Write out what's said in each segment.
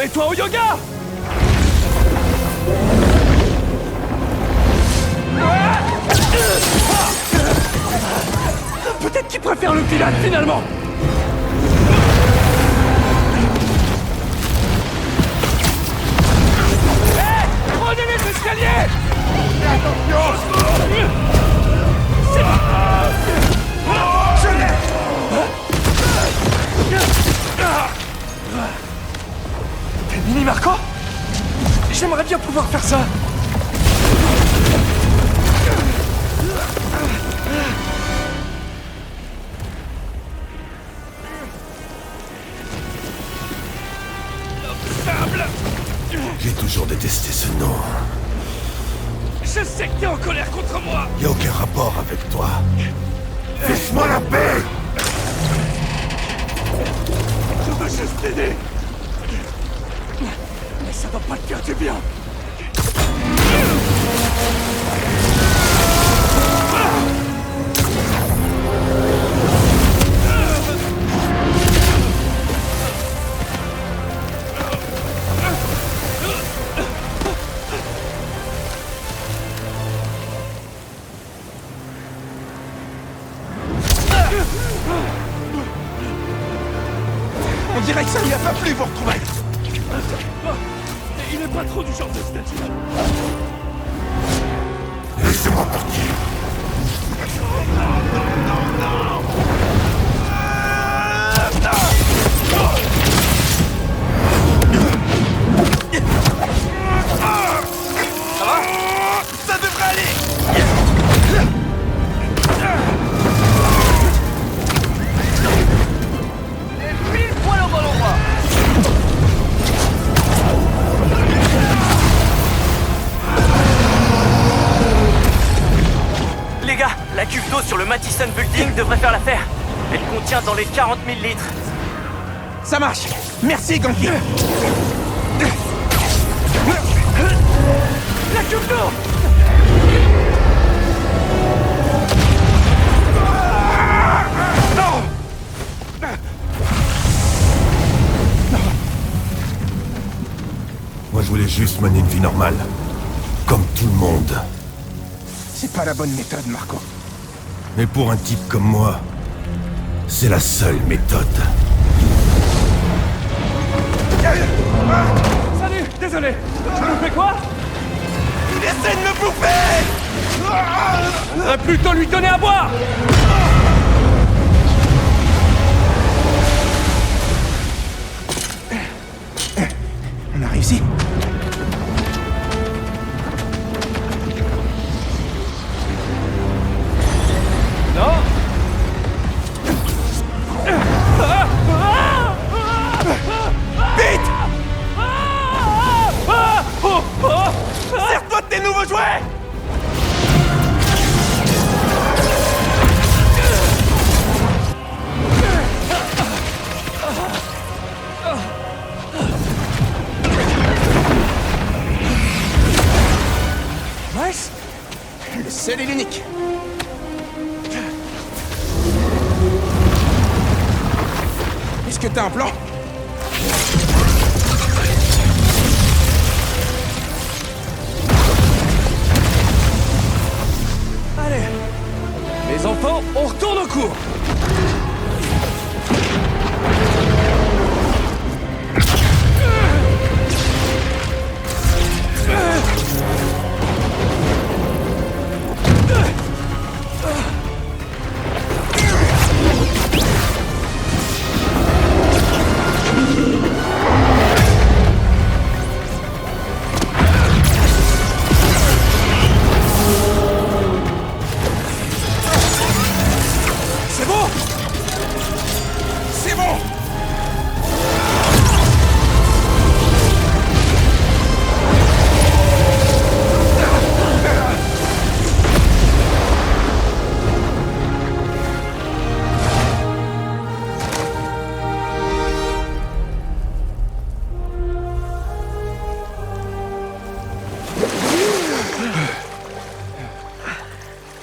Mets-toi au yoga! Peut-être qu'il préfère le pilates finalement! Hé! Prenez les escaliers! Attention! C'est bon! Je l'ai! T'es mini Marco? J'aimerais bien pouvoir faire ça! J'ai toujours détesté ce nom. Je sais que t'es en colère contre moi! Y a aucun rapport avec toi. Laisse-moi la paix! Je veux juste t'aider! Mais ça va pas te faire du bien! On dirait que ça lui a pas plu, vous retrouver. Il est pas trop du genre de statue. Laissez-moi partir. Ça va? Ça devrait aller. Pile poil au bon endroit! Les gars, la cuve d'eau sur le Madison Building devrait faire l'affaire. Elle contient dans les 40 000 litres. Ça marche. Merci, Ganki. La cuve d'eau! Non. Moi, je voulais juste mener une vie normale. Comme tout le monde. C'est pas la bonne méthode, Marco. Mais pour un type comme moi, c'est la seule méthode. Salut! Désolé! J'ai loupé quoi? Il essaie de me bouffer. Faudrait plutôt lui donner à boire! On a réussi. Non? Vite. Sers-toi de tes nouveaux jouets. Nice. Le seul et l'unique. Est-ce que t'as un plan? Allez! Les enfants, on retourne au cours! C'est bon. C'est bon.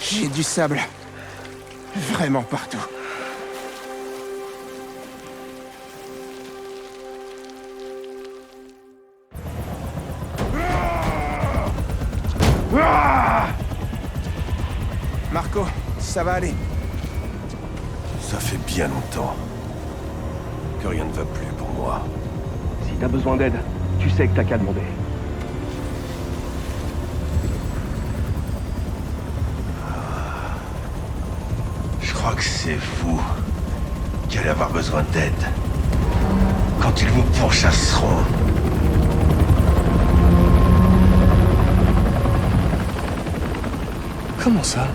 J'ai du sable. Vraiment partout. Marco, ça va aller. Ça fait bien longtemps que rien ne va plus pour moi. Si t'as besoin d'aide, tu sais que t'as qu'à demander. Je crois que c'est vous qui allez avoir besoin d'aide. Quand ils vous pourchasseront. Comment ça?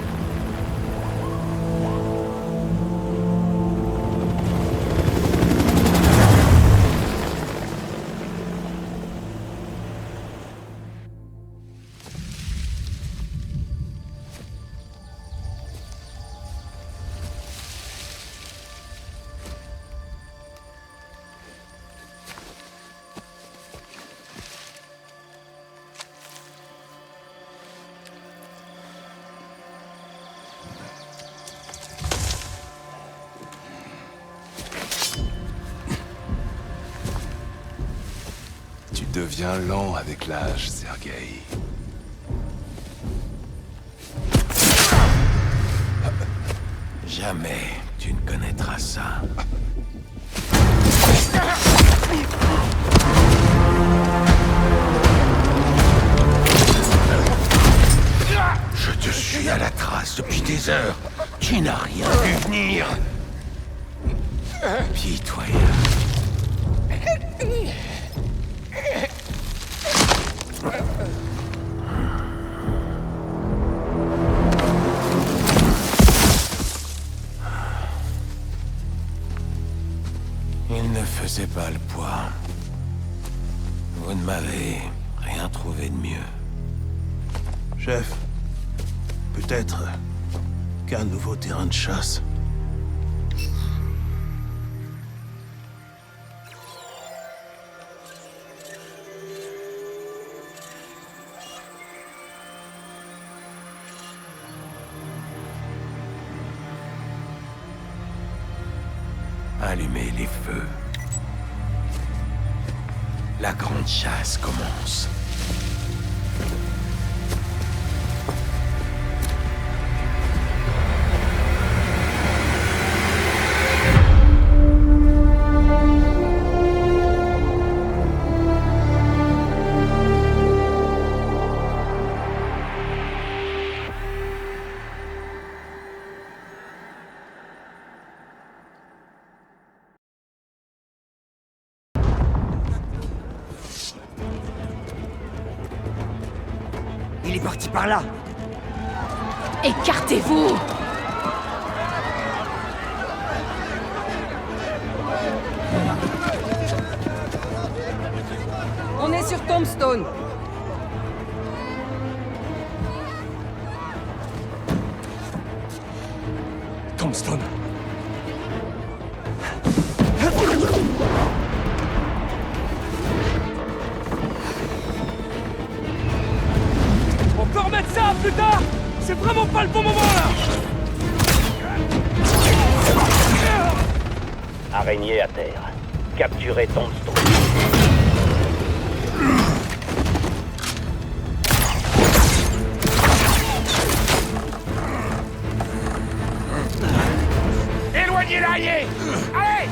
Tu deviens lent avec l'âge, Sergueï. Jamais tu ne connaîtras ça. Je te suis à la trace depuis des heures. Tu n'as rien vu venir. Pitoyable. Il ne faisait pas le poids. Vous ne m'avez rien trouvé de mieux. Chef, peut-être qu'un nouveau terrain de chasse. Allumez les feux. La grande chasse commence. Il est parti par là. Écartez-vous! On est sur Tombstone. Tombstone. On peut remettre ça plus tard. C'est vraiment pas le bon moment là. Araignée à terre. Capturez Tombstone. Éloignez l'araignée. Allez.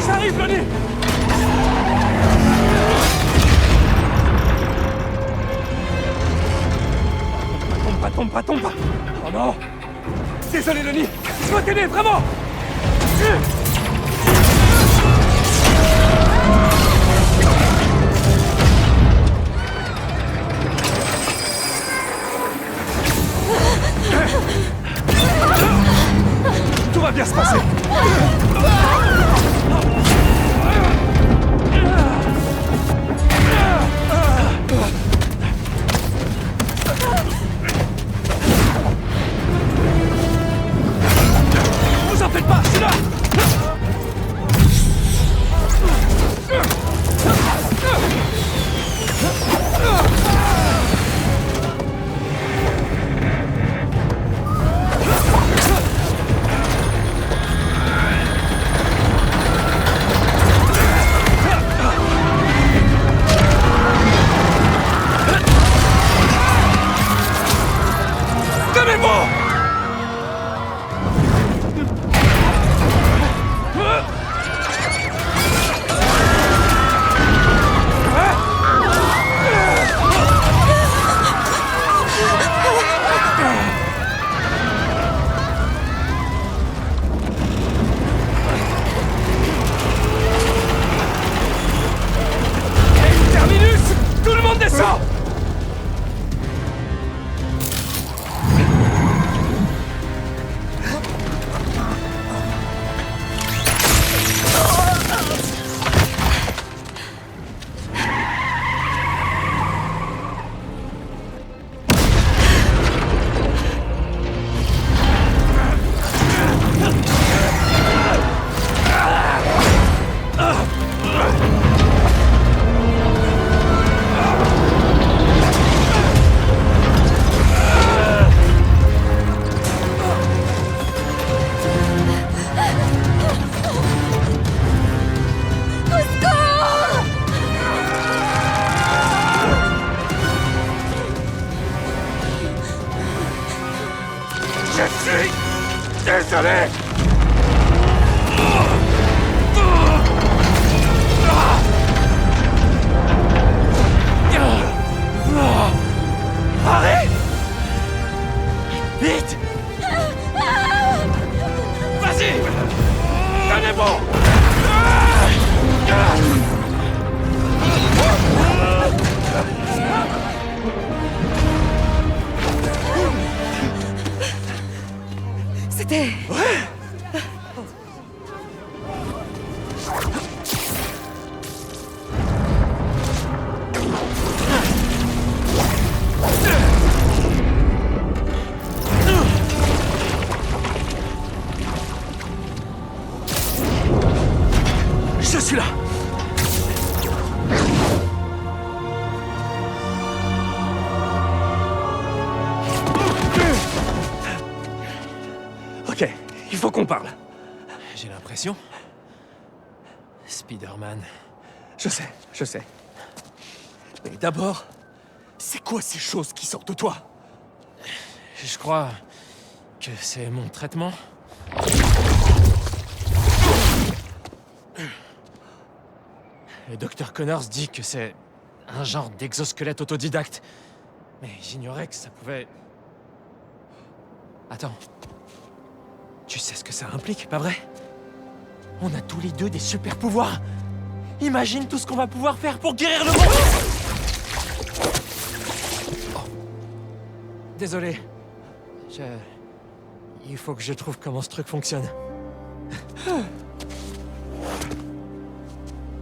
J'arrive, Lenny. Pas tombe pas. Oh non. Désolé, Lenny. Je dois t'aider, vraiment. Tout va bien se passer. Vous en faites pas, je suis là. Désolé. Arrête! Vite! Vas-y! Tenez bon! C'était... Je suis là! Ok, il faut qu'on parle. J'ai l'impression. Spider-Man. Je sais. Mais d'abord, c'est quoi ces choses qui sortent de toi? Je crois que c'est mon traitement. Le docteur Connors dit que c'est un genre d'exosquelette autodidacte. Mais j'ignorais que ça pouvait... Attends. Tu sais ce que ça implique, pas vrai? On a tous les deux des super pouvoirs. Imagine tout ce qu'on va pouvoir faire pour guérir le monde. Oh. Désolé. Il faut que je trouve comment ce truc fonctionne.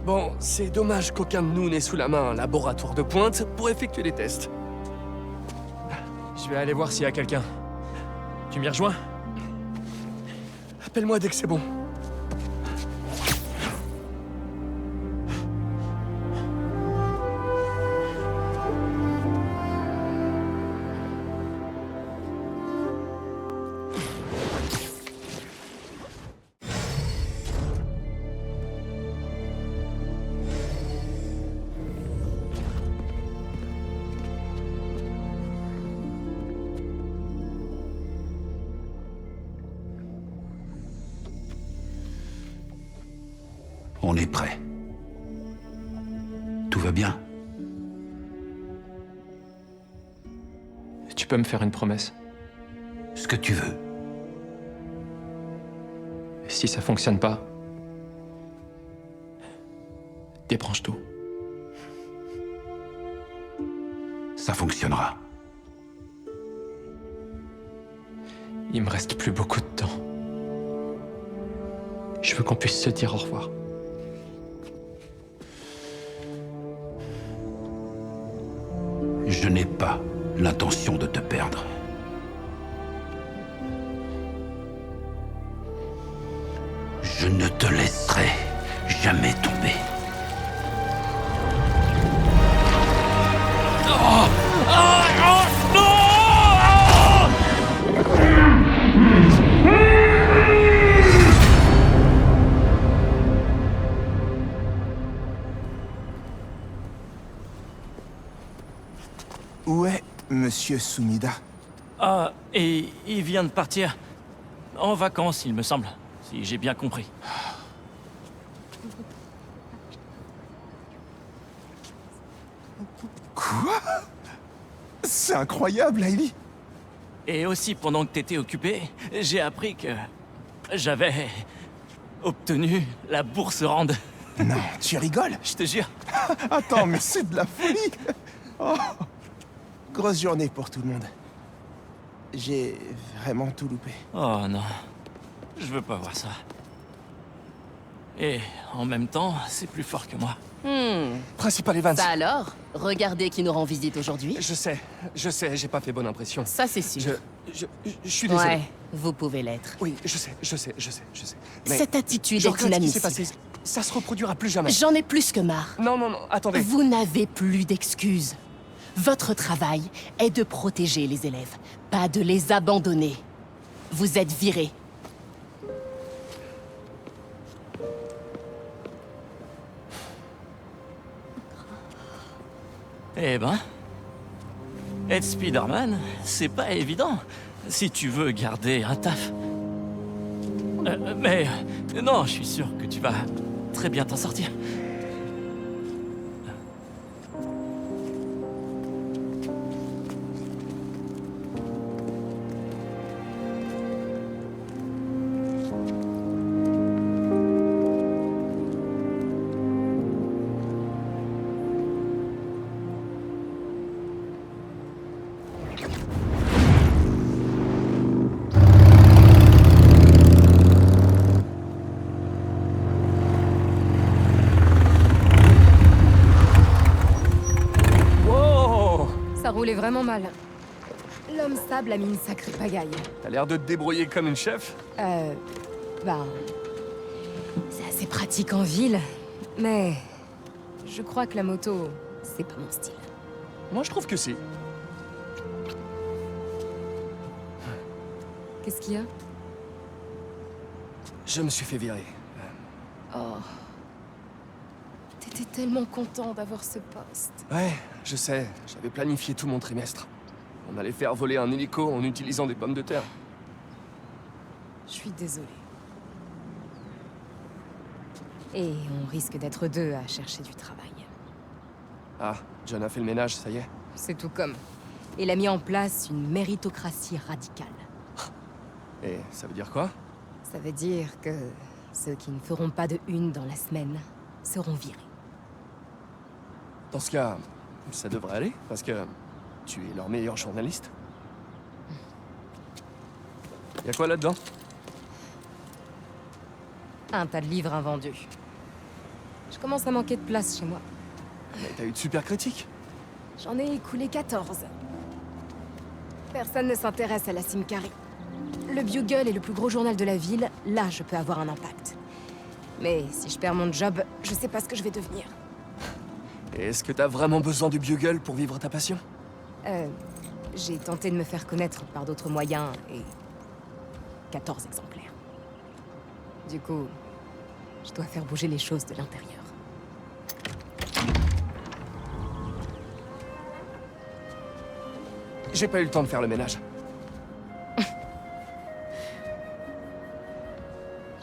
Bon, c'est dommage qu'aucun de nous n'ait sous la main un laboratoire de pointe pour effectuer les tests. Je vais aller voir s'il y a quelqu'un. Tu m'y rejoins? Appelle-moi dès que c'est bon. On est prêt. Tout va bien? Tu peux me faire une promesse? Ce que tu veux. Si ça fonctionne pas, débranche tout. Ça fonctionnera. Il me reste plus beaucoup de temps. Je veux qu'on puisse se dire au revoir. Je n'ai pas l'intention de te perdre. Je ne te laisserai jamais tomber. Où est Monsieur Sumida? Ah, et il vient de partir. En vacances, il me semble. Si j'ai bien compris. Quoi? C'est incroyable, Hailey. Et aussi, pendant que t'étais occupé, j'ai appris que j'avais obtenu la bourse Rand. Non, tu rigoles? Je te jure. Attends, mais c'est de la folie. Oh. Grosse journée pour tout le monde. J'ai vraiment tout loupé. Oh non, je veux pas voir ça. Et en même temps, c'est plus fort que moi. Principal Evans. Ça alors? Regardez qui nous rend visite aujourd'hui. Je sais, j'ai pas fait bonne impression. Ça, c'est sûr. Je suis désolé. Ouais, vous pouvez l'être. Oui, je sais. Mais Cette attitude je est regrette ce qui s'est inadmissible. passé. Ça se reproduira plus jamais. J'en ai plus que marre. Non, attendez. Vous n'avez plus d'excuses. Votre travail est de protéger les élèves, pas de les abandonner. Vous êtes virés. Eh ben, être Spider-Man, c'est pas évident si tu veux garder un taf. Mais non, je suis sûr que tu vas très bien t'en sortir. Ça roulait vraiment mal. L'homme sable a mis une sacrée pagaille. T'as l'air de te débrouiller comme une chef. Ben... C'est assez pratique en ville, mais... Je crois que la moto, c'est pas mon style. Moi, je trouve que si. Qu'est-ce qu'il y a? Je me suis fait virer. Oh... T'étais tellement content d'avoir ce poste. Ouais, je sais. J'avais planifié tout mon trimestre. On allait faire voler un hélico en utilisant des pommes de terre. Je suis désolée. Et on risque d'être deux à chercher du travail. Ah, John a fait le ménage, ça y est. C'est tout comme. Il a mis en place une méritocratie radicale. Et ça veut dire quoi? Ça veut dire que ceux qui ne feront pas de une dans la semaine seront virés. Dans ce cas, ça devrait aller, parce que tu es leur meilleur journaliste. Y'a quoi là-dedans? Un tas de livres invendus. Je commence à manquer de place chez moi. Mais t'as eu de super critiques. J'en ai écoulé 14. Personne ne s'intéresse à la Simcari. Le Bugle est le plus gros journal de la ville, là je peux avoir un impact. Mais si je perds mon job, je sais pas ce que je vais devenir. Et est-ce que t'as vraiment besoin du Bugle pour vivre ta passion? J'ai tenté de me faire connaître par d'autres moyens et... 14 exemplaires. Du coup, je dois faire bouger les choses de l'intérieur. J'ai pas eu le temps de faire le ménage.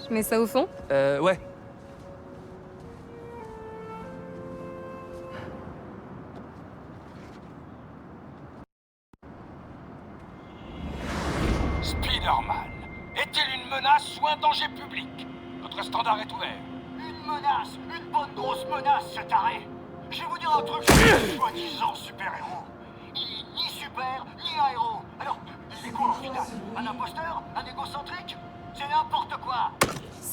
Je mets ça au fond? Ouais. Spider-Man est-il une menace ou un danger public? Notre standard est ouvert. Une menace, une bonne grosse menace, ce taré. Je vais vous dire un truc sur ce soi-disant super-héros. Il est ni super, ni un héros. Alors, c'est quoi au final? Un imposteur? Un égocentrique? C'est n'importe quoi.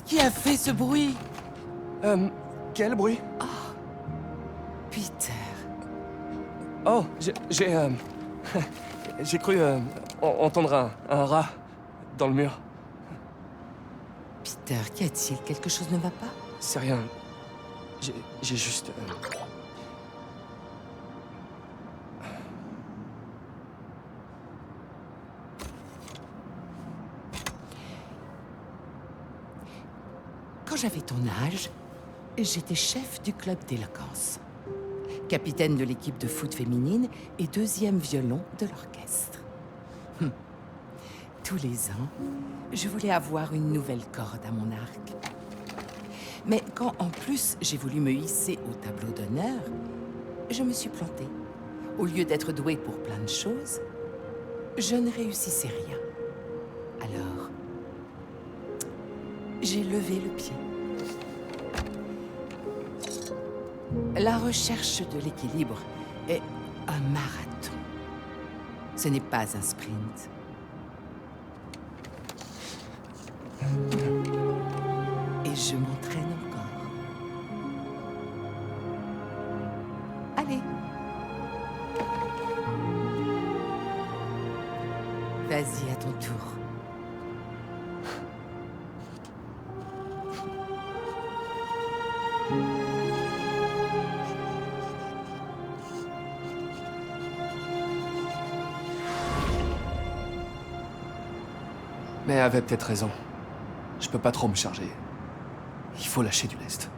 Qui a fait ce bruit? Quel bruit? Peter. Oh, j'ai j'ai cru entendre un rat dans le mur. Peter, qu'y a-t-il? Quelque chose ne va pas? C'est rien. J'ai juste... Quand j'avais ton âge, j'étais chef du club d'éloquence, capitaine de l'équipe de foot féminine et deuxième violon de l'orchestre. Tous les ans, je voulais avoir une nouvelle corde à mon arc. Mais quand en plus j'ai voulu me hisser au tableau d'honneur, je me suis plantée. Au lieu d'être douée pour plein de choses, je ne réussissais rien. Alors, j'ai levé le pied. La recherche de l'équilibre est un marathon. Ce n'est pas un sprint. Et je m'entraîne encore. Allez. Vas-y, à ton tour. Mais elle avait peut-être raison. Je peux pas trop me charger. Il faut lâcher du lest.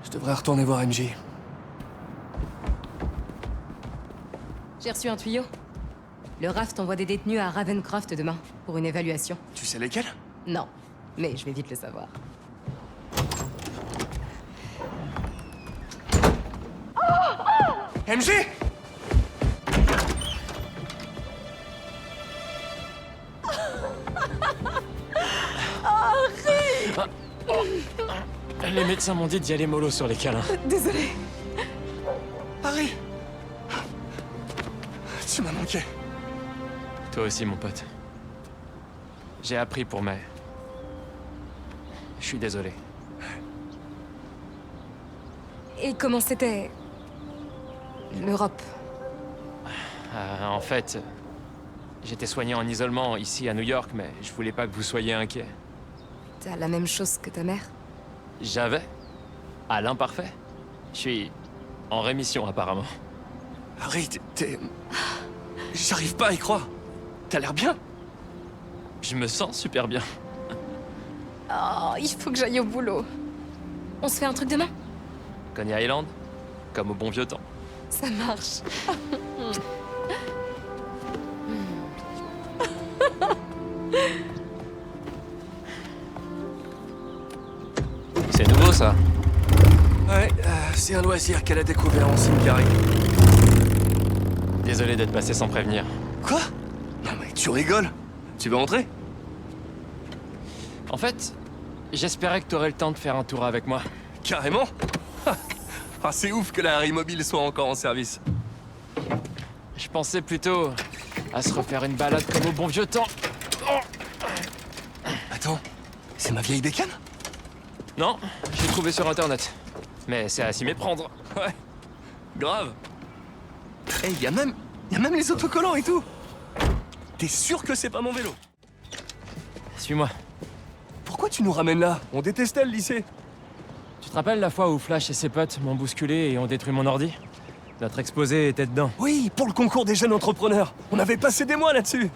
Je devrais retourner voir MJ. J'ai reçu un tuyau. Le RAF t'envoie des détenus à Ravencroft demain, pour une évaluation. Tu sais lesquels? Non, mais je vais vite le savoir. MJ! Les médecins m'ont dit d'y aller mollo sur les câlins. Désolée. Harry! Tu m'as manqué. Toi aussi, mon pote. J'ai appris pour May. Je suis désolé. Et comment c'était... l'Europe? En fait, j'étais soigné en isolement ici à New York, mais je voulais pas que vous soyez inquiets. T'as la même chose que ta mère? J'avais. À l'imparfait. Je suis en rémission, apparemment. Harry, t'es... J'arrive pas à y croire. T'as l'air bien. Je me sens super bien. Oh, il faut que j'aille au boulot. On se fait un truc demain? Coney Island, comme au bon vieux temps. Ça marche. C'est nouveau, ça. Ouais, c'est un loisir qu'elle a découvert en Singarie. Désolé d'être passé sans prévenir. Quoi? Non mais tu rigoles. Tu veux entrer? En fait, j'espérais que t'aurais le temps de faire un tour avec moi. Carrément? Ah, c'est ouf que la Harry Mobile soit encore en service. Je pensais plutôt à se refaire une balade comme au bon vieux temps. Attends, c'est ma vieille bécane? Non, j'ai trouvé sur internet. Mais c'est à s'y méprendre. Ouais, grave. Eh, y a même les autocollants et tout. T'es sûr que c'est pas mon vélo? Suis-moi. Pourquoi tu nous ramènes là? On détestait le lycée. Tu te rappelles la fois où Flash et ses potes m'ont bousculé et ont détruit mon ordi? Notre exposé était dedans. Oui, pour le concours des jeunes entrepreneurs. On avait passé des mois là-dessus.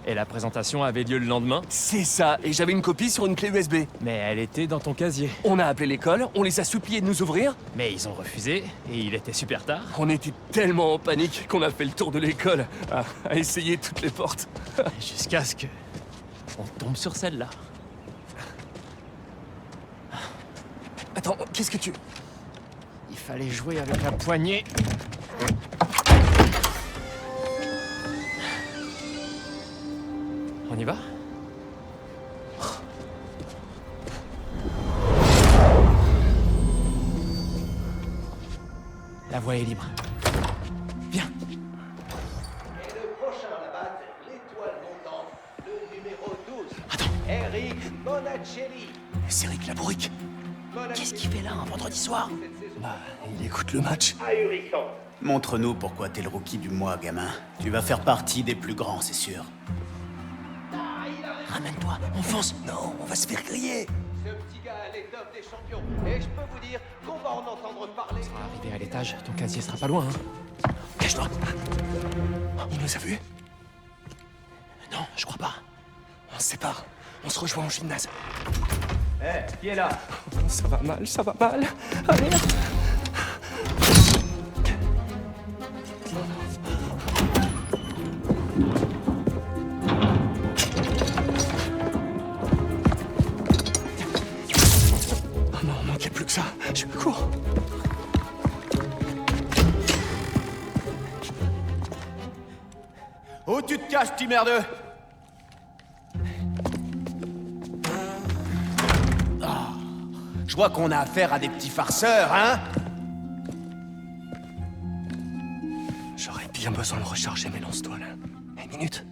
Et la présentation avait lieu le lendemain? C'est ça, et j'avais une copie sur une clé USB. Mais elle était dans ton casier. On a appelé l'école, on les a suppliés de nous ouvrir. Mais ils ont refusé, et il était super tard. On était tellement en panique qu'on a fait le tour de l'école, à essayer toutes les portes. Jusqu'à ce que... on tombe sur celle-là. Attends, qu'est-ce que tu... Il fallait jouer avec la poignée. On y va? La voie est libre. Viens. Et le prochain rabat, l'étoile montante, le numéro 12. Attends. Eric Monacelli. C'est Rick Labourique. Qu'est-ce qu'il fait là un vendredi soir? Bah, il écoute le match. Ahurissant. Montre-nous pourquoi t'es le rookie du mois, gamin. Tu vas faire partie des plus grands, c'est sûr. Ramène-toi, on fonce. Non, on va se faire griller. Ce petit gars a l'étoffe des champions. Et je peux vous dire qu'on va en entendre parler. On va arriver à l'étage, ton casier sera pas loin, hein. Cache-toi. Il nous a vus? Non, je crois pas. On se sépare. On se rejoint en gymnase. Eh, qui est là? Ça va mal, ça va mal. Allez. Oh non, manquait plus que ça. Je cours. Où tu te caches, petit merdeux? Je vois qu'on a affaire à des petits farceurs, hein? J'aurais bien besoin de recharger mes lance-toiles. Une minute.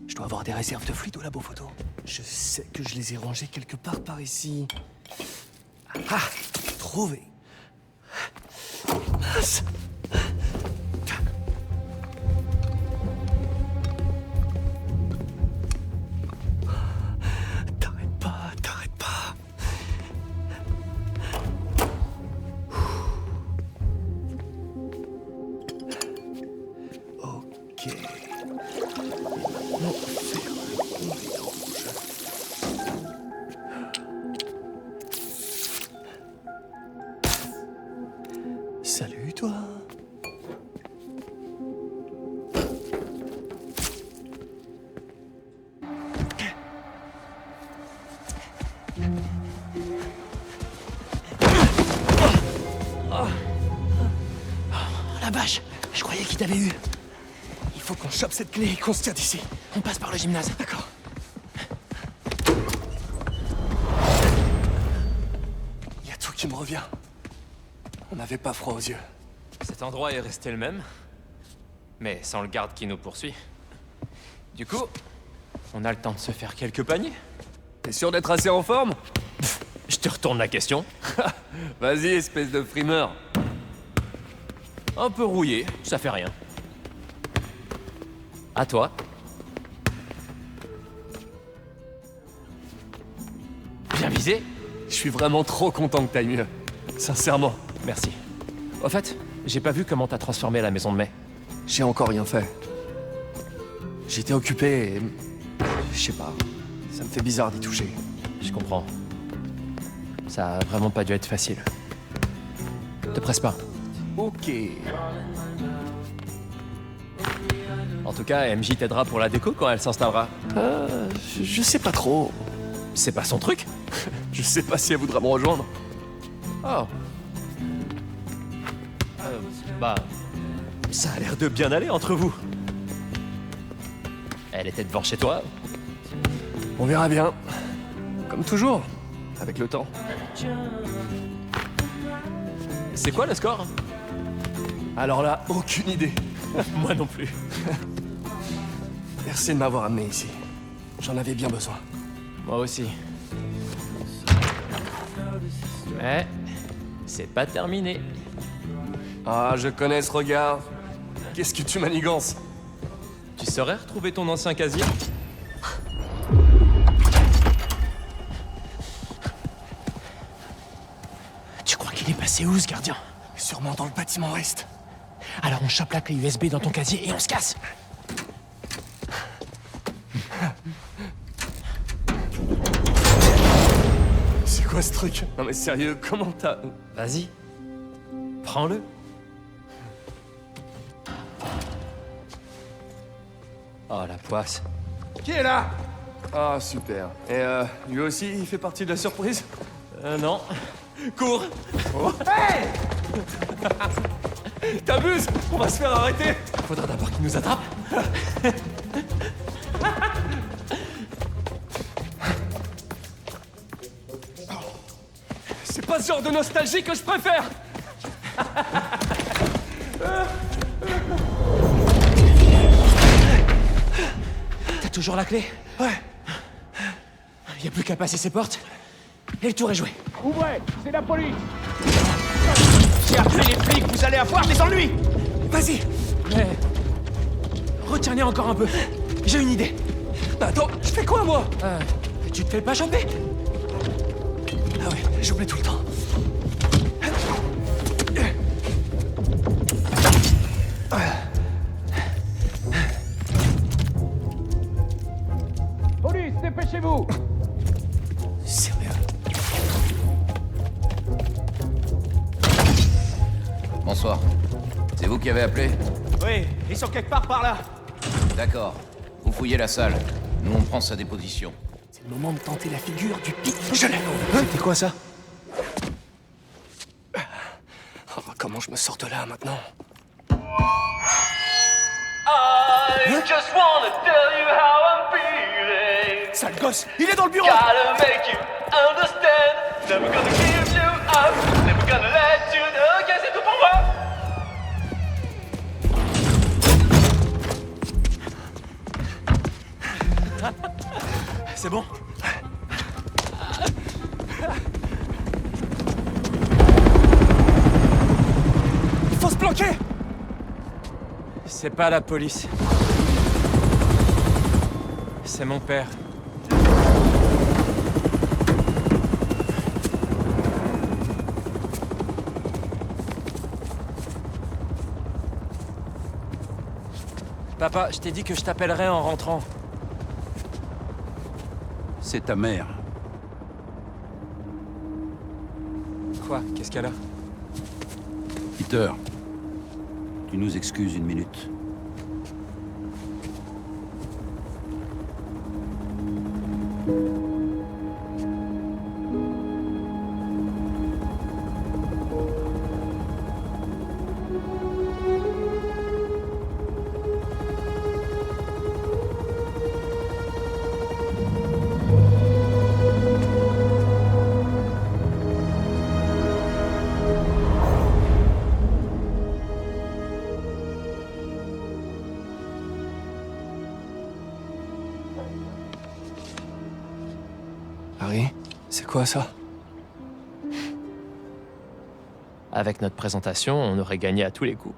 Je dois avoir des réserves de fluide au labo photo. Je sais que je les ai rangées quelque part par ici. Ah! Trouvé. Mince. T'arrêtes pas, t'arrêtes pas. Ok. Maintenant, faire le mélange. Salut, toi. la vache! Je croyais qu'il t'avait eu. Il faut qu'on chope cette clé et qu'on se tire d'ici. On passe par le gymnase. D'accord. Il y a tout qui me revient. On n'avait pas froid aux yeux. Cet endroit est resté le même, mais sans le garde qui nous poursuit. Du coup, on a le temps de se faire quelques paniers. T'es sûr d'être assez en forme? Je te retourne la question. Vas-y, espèce de frimeur. Un peu rouillé, ça fait rien. À toi. Bien visé. Je suis vraiment trop content que t'ailles mieux. Sincèrement. Merci. Au fait, j'ai pas vu comment t'as transformé la maison de mai. J'ai encore rien fait. J'étais occupé et... Je sais pas. Ça me fait bizarre d'y toucher. Je comprends. Ça a vraiment pas dû être facile. Te presse pas. Ok. En tout cas, MJ t'aidera pour la déco quand elle s'installera. Je sais pas trop. C'est pas son truc? Je sais pas si elle voudra me rejoindre. Oh. Bah... Ça a l'air de bien aller entre vous. Elle était devant chez toi? On verra bien. Comme toujours. Avec le temps. C'est quoi le score? Alors là, aucune idée. Moi non plus. Merci de m'avoir amené ici. J'en avais bien besoin. Moi aussi. Mais... c'est pas terminé. Ah, je connais ce regard. Qu'est-ce que tu manigances? Tu saurais retrouver ton ancien casier? Tu crois qu'il est passé où, ce gardien? Sûrement dans le bâtiment ouest. Alors on chope la clé USB dans ton casier et on se casse. C'est quoi ce truc? Non mais sérieux, comment t'as... Vas-y. Prends-le. Oh, la poisse. Qui est là? Ah, super. Et lui aussi, il fait partie de la surprise? Non. Cours. Oh. Hey! T'abuses! On va se faire arrêter! Faudra d'abord qu'il nous attrape. C'est pas ce genre de nostalgie que je préfère! T'as toujours la clé? Ouais. Y a plus qu'à passer ces portes. Et le tour est joué. Ouvrez, c'est la police. J'ai appelé les flics, vous allez avoir des ennuis. Vas-y. Mais... retiens-les encore un peu. J'ai une idée. Attends, je fais quoi, moi? Tu te fais pas choper? Ah ouais, j'oublie tout le temps. Police, dépêchez-vous. Sérieux? Bonsoir. C'est vous qui avez appelé? Oui, ils sont quelque part par là. D'accord. Vous fouillez la salle. Nous, on prend sa déposition. C'est le moment de tenter la figure du pic. Je l'ai. C'était quoi ça? Oh, comment je me sors de là maintenant? I just wanna tell you how I'm feeling. Sale gosse, il est dans le bureau. Gotta make you understand. Never gonna give you up. Never gonna let you know. Ok, c'est tout pour moi. C'est bon? Il faut se planquer. C'est pas la police. C'est mon père. Papa, je t'ai dit que je t'appellerais en rentrant. C'est ta mère. Quoi? Qu'est-ce qu'elle a? Peter, tu nous excuses une minute. Harry, c'est quoi ça? Avec notre présentation, on aurait gagné à tous les coups.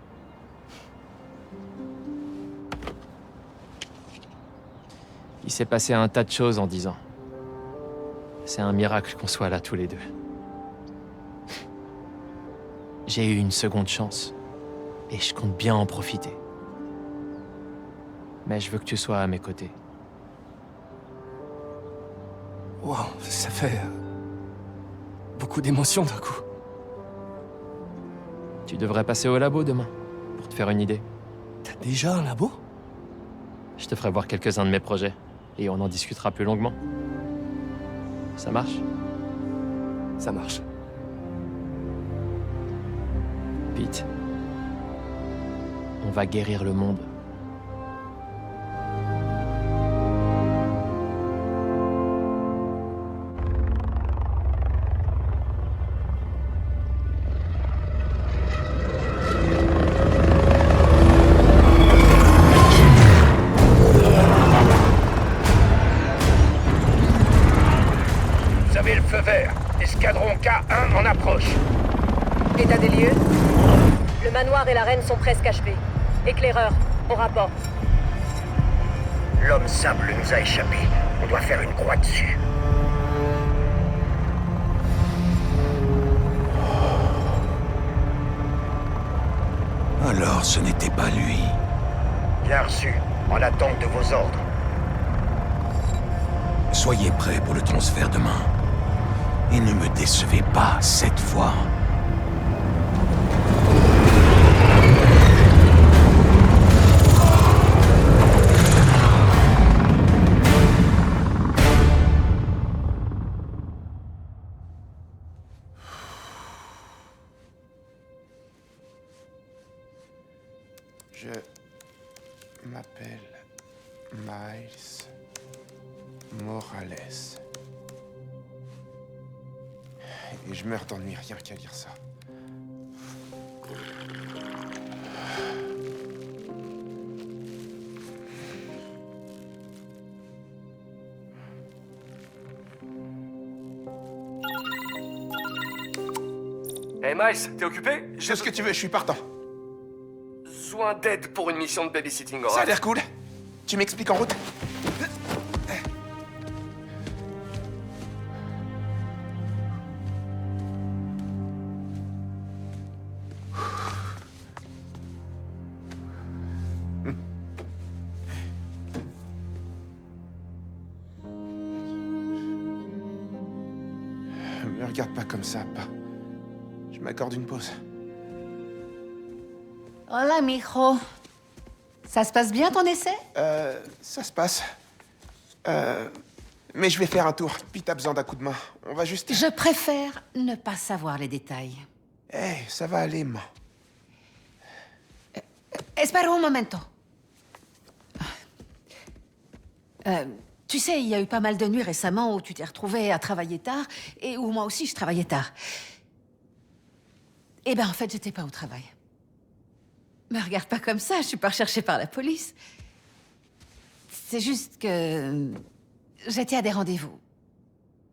Il s'est passé un tas de choses en 10 ans. C'est un miracle qu'on soit là tous les deux. J'ai eu une seconde chance, et je compte bien en profiter. Mais je veux que tu sois à mes côtés. Wow, ça fait... beaucoup d'émotions d'un coup. Tu devrais passer au labo demain, pour te faire une idée. T'as déjà un labo? Je te ferai voir quelques-uns de mes projets, et on en discutera plus longuement. Ça marche? Ça marche. Pete, on va guérir le monde. Vous avez le feu vert. Escadron K1 en approche. État des lieux. Le manoir et la reine sont presque achevés. Éclaireur, au rapport. L'homme sable nous a échappé. On doit faire une croix dessus. Alors ce n'était pas lui. Bien reçu. En attente de vos ordres. Soyez prêts pour le transfert demain. Et ne me décevez pas cette fois. Je m'appelle Miles Morales. Et je meurs d'ennui rien qu'à lire ça. Hey Miles, t'es occupé? Fais ce que tu veux, je suis partant. Besoin d'aide pour une mission de babysitting, Ça a l'air cool. Tu m'expliques en route? Me regarde pas comme ça, pas. Je m'accorde une pause. Hola, mijo. Ça se passe bien ton essai? Ça se passe. Mais je vais faire un tour. Puis t'as besoin d'un coup de main. On va juste... Je préfère ne pas savoir les détails. Hey, ça va aller, maman. Espera un momento. Tu sais, il y a eu pas mal de nuits récemment où tu t'es retrouvé à travailler tard et où moi aussi je travaillais tard. Eh ben, en fait, j'étais pas au travail. Me regarde pas comme ça, je suis pas recherchée par la police. C'est juste que j'étais à des rendez-vous.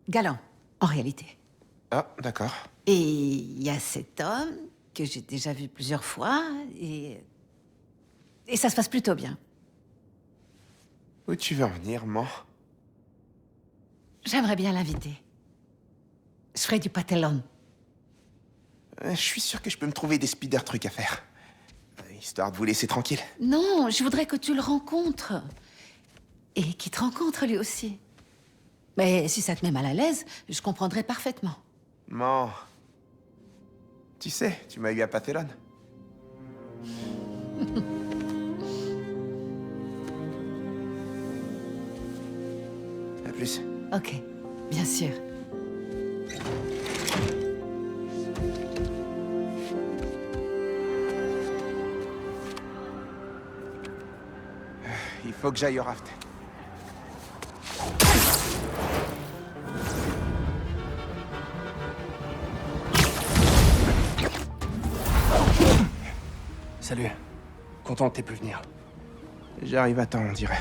Galants, en réalité. Ah, d'accord. Et il y a cet homme que j'ai déjà vu plusieurs fois et ça se passe plutôt bien. Où tu veux en venir, maman? J'aimerais bien l'inviter. Je ferai du patelón. Je suis sûr que je peux me trouver des speeder trucs à faire. Histoire de vous laisser tranquille. Non, je voudrais que tu le rencontres. Et qu'il te rencontre lui aussi. Mais si ça te met mal à l'aise, je comprendrai parfaitement. Maman. Tu sais, tu m'as eu à Patelón. À plus. Ok, bien sûr. Il faut que j'aille au raft. Salut. Content que t'aies pu venir. J'arrive à temps, on dirait.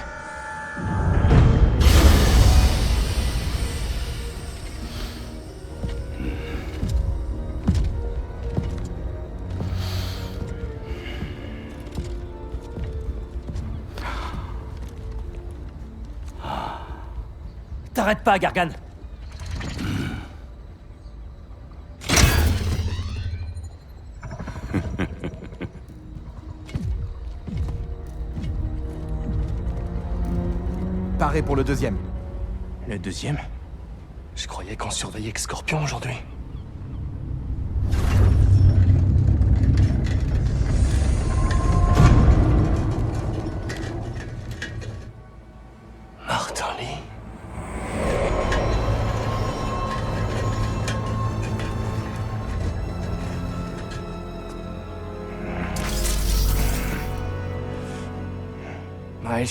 s'arrête pas, Gargan. Paré pour le deuxième. Le deuxième? Je croyais qu'on surveillait que Scorpion aujourd'hui. Martin Lee. Miles.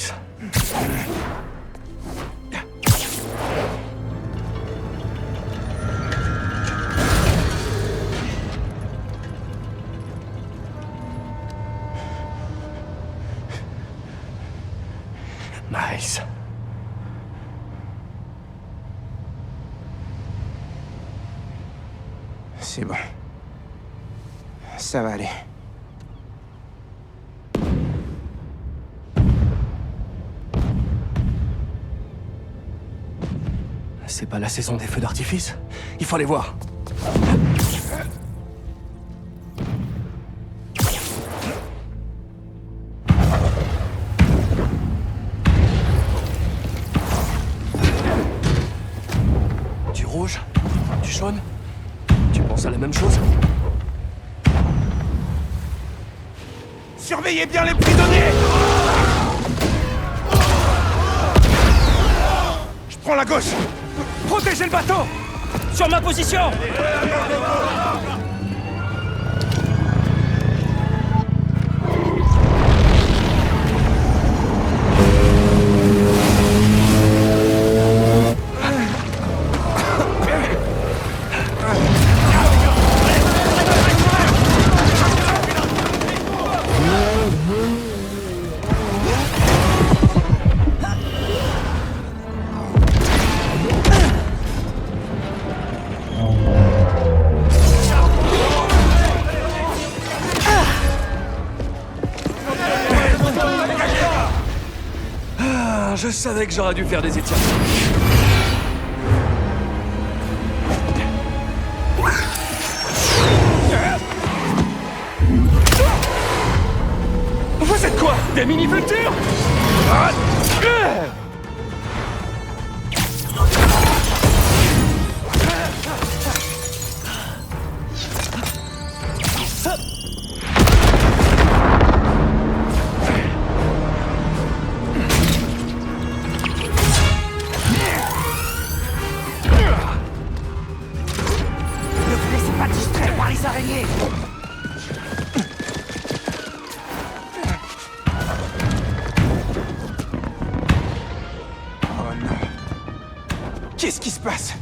Miles. C'est bon. Ça va aller. C'est pas la saison des feux d'artifice? Il faut aller voir. Du rouge? Du jaune? Tu penses à la même chose? Surveillez bien les prisonniers! Je prends la gauche! Protégez le bateau! Sur ma position! Je savais que j'aurais dû faire des étirements. Vous êtes quoi? Des mini-vultures? Qu'est-ce qui se passe?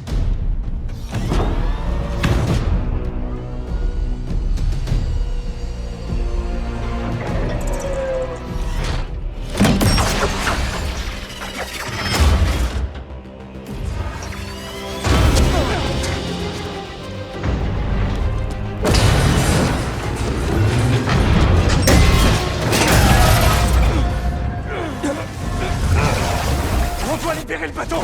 On doit libérer le bateau!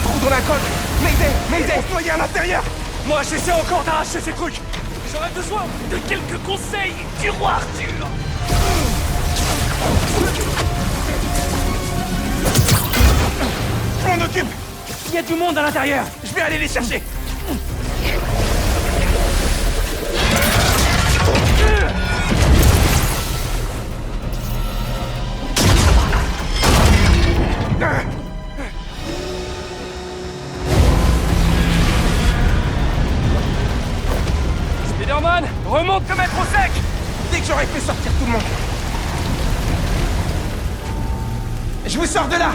Trou dans la coque! Mayday! Mayday! On se noyer à l'intérieur! Moi, j'essaie encore d'arracher ces trucs! J'aurais besoin de quelques conseils du roi Arthur! Je m'en occupe! Il y a du monde à l'intérieur! Je vais aller les chercher! Spider-Man, remonte te mettre au sec! Dès que j'aurai fait sortir tout le monde. Je vous sors de là!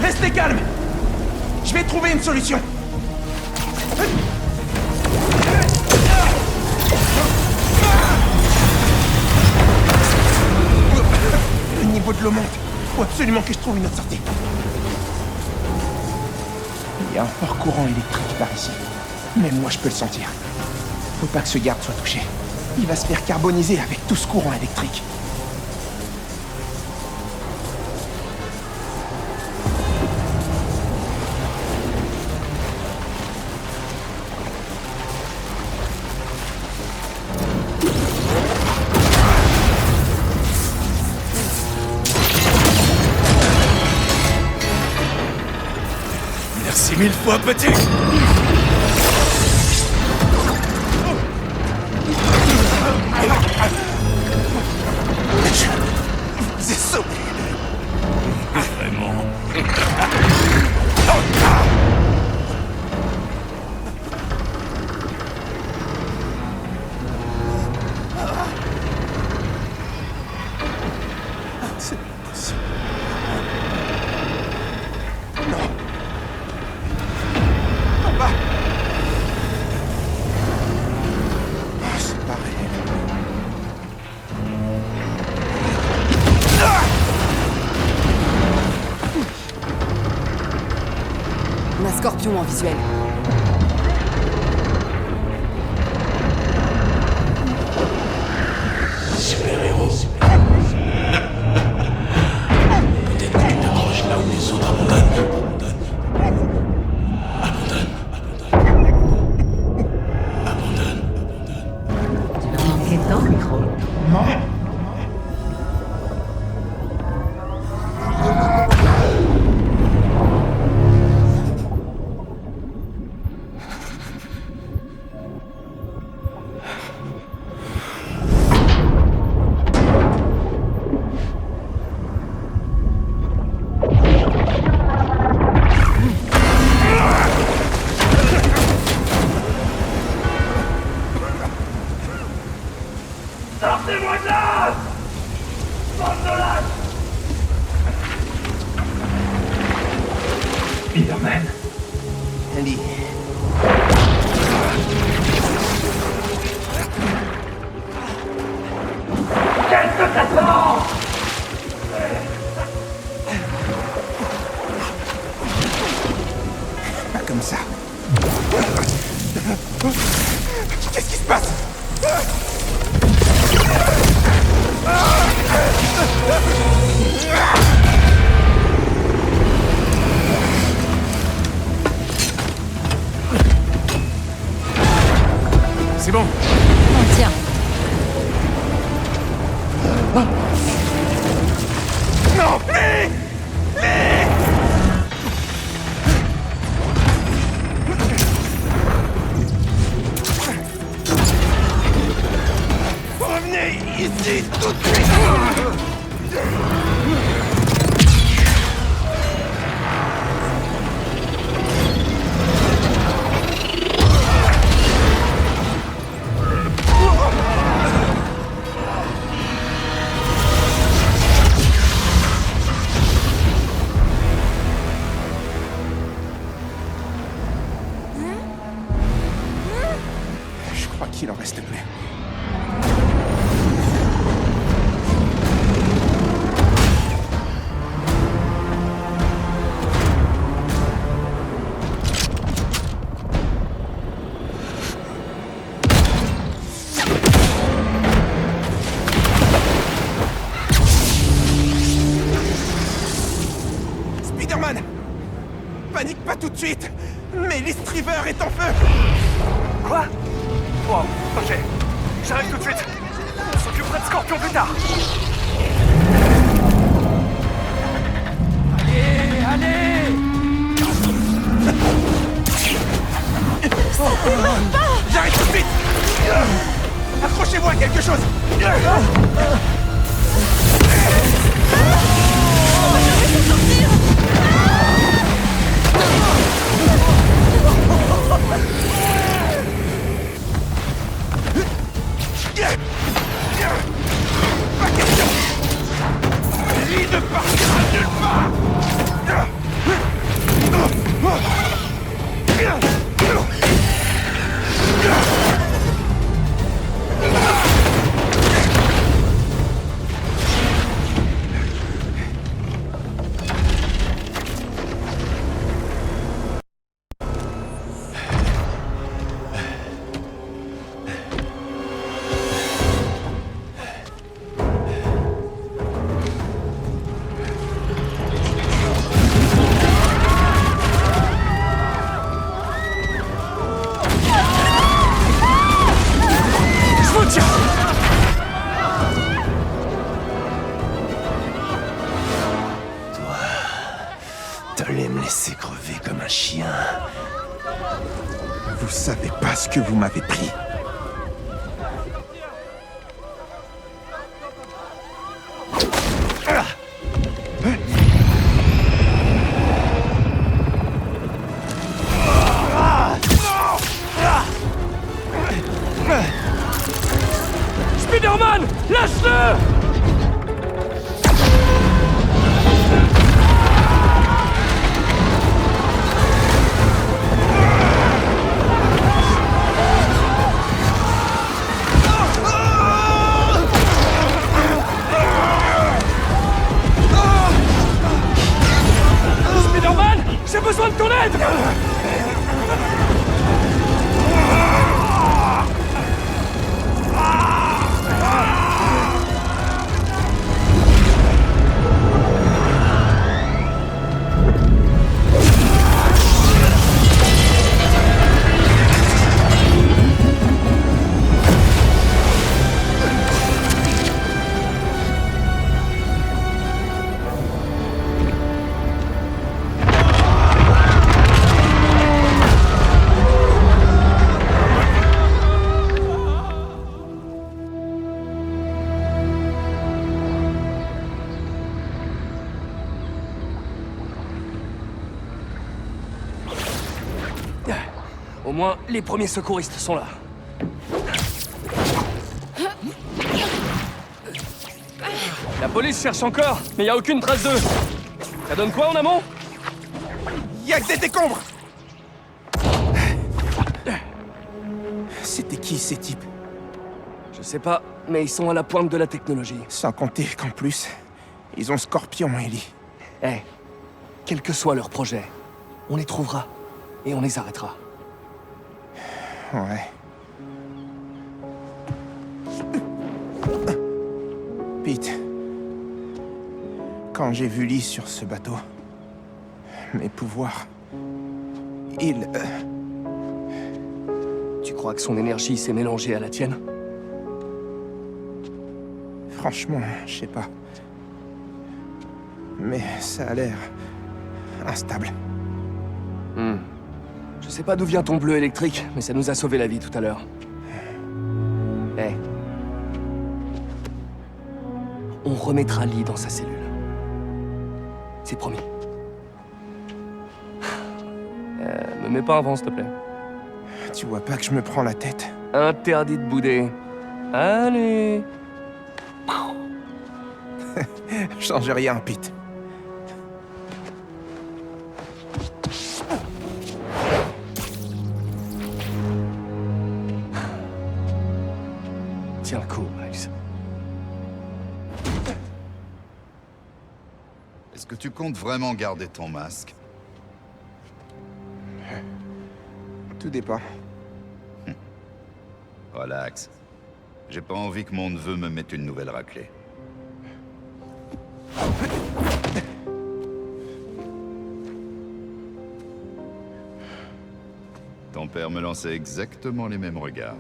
Restez calme! Je vais trouver une solution. de l'eau monte. Faut absolument que je trouve une autre sortie. Il y a un fort courant électrique par ici. Même moi, je peux le sentir. Faut pas que ce garde soit touché. Il va se faire carboniser avec tout ce courant électrique. Merci 1000 fois, petit. C'est sauvé. Vraiment. C'est possible. Non. En bas. Oh, c'est pas réel. On a Scorpion en visuel. Super-héros. Peut-être que tu t'accroches là où les autres abandonnent. Tu vas manquer de temps, micro. Sortez-moi de là! Bande de lâches! Spider-Man. Allez. Qu'est-ce que ça sent? Pas comme ça. Qu'est-ce qui se passe? C'est bon. On tient. Non! Revenez ici tout de suite! Je crois qu'il en reste plus. Spider-Man! Panique pas tout de suite! Mais l'Estriver est en feu! Quoi? Wow, ok. J'arrive tout de suite. On s'occupera de Scorpion plus tard. Allez, allez! J'arrive tout de suite! Accrochez-vous à quelque chose! Pas question! Lui ne partira nulle part! T'allais me laisser crever comme un chien. Vous savez pas ce que vous m'avez pris. Spider-Man, lâche-le! Spider-Man, j'ai besoin de ton aide! Au moins, les premiers secouristes sont là. La police cherche encore, mais y a aucune trace d'eux. Ça donne quoi en amont? Y'a que des décombres! C'était qui ces types? Je sais pas, mais ils sont à la pointe de la technologie. Sans compter qu'en plus, ils ont Scorpion, Ellie. Eh, quel que soit leur projet, on les trouvera et on les arrêtera. Ouais. Pete, quand j'ai vu Lee sur ce bateau, mes pouvoirs, il... Tu crois que son énergie s'est mélangée à la tienne? Franchement, je sais pas. Mais ça a l'air... instable. Je sais pas d'où vient ton bleu électrique, mais ça nous a sauvé la vie tout à l'heure. Eh. On remettra Lee dans sa cellule. C'est promis. Me mets pas avant, s'il te plaît. Tu vois pas que je me prends la tête? Interdit de bouder. Allez. Change rien, Pete. Tiens le coup, Miles. Est-ce que tu comptes vraiment garder ton masque? Tout dépend. Relax. J'ai pas envie que mon neveu me mette une nouvelle raclée. Ton père me lançait exactement les mêmes regards.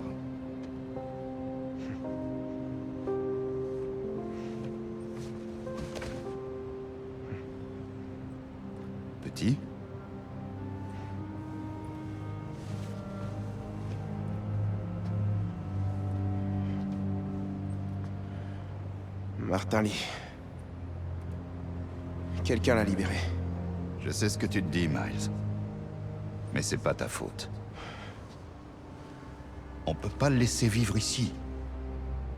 Petit? Martin Lee. Quelqu'un l'a libéré. Je sais ce que tu te dis, Miles. Mais c'est pas ta faute. On peut pas le laisser vivre ici.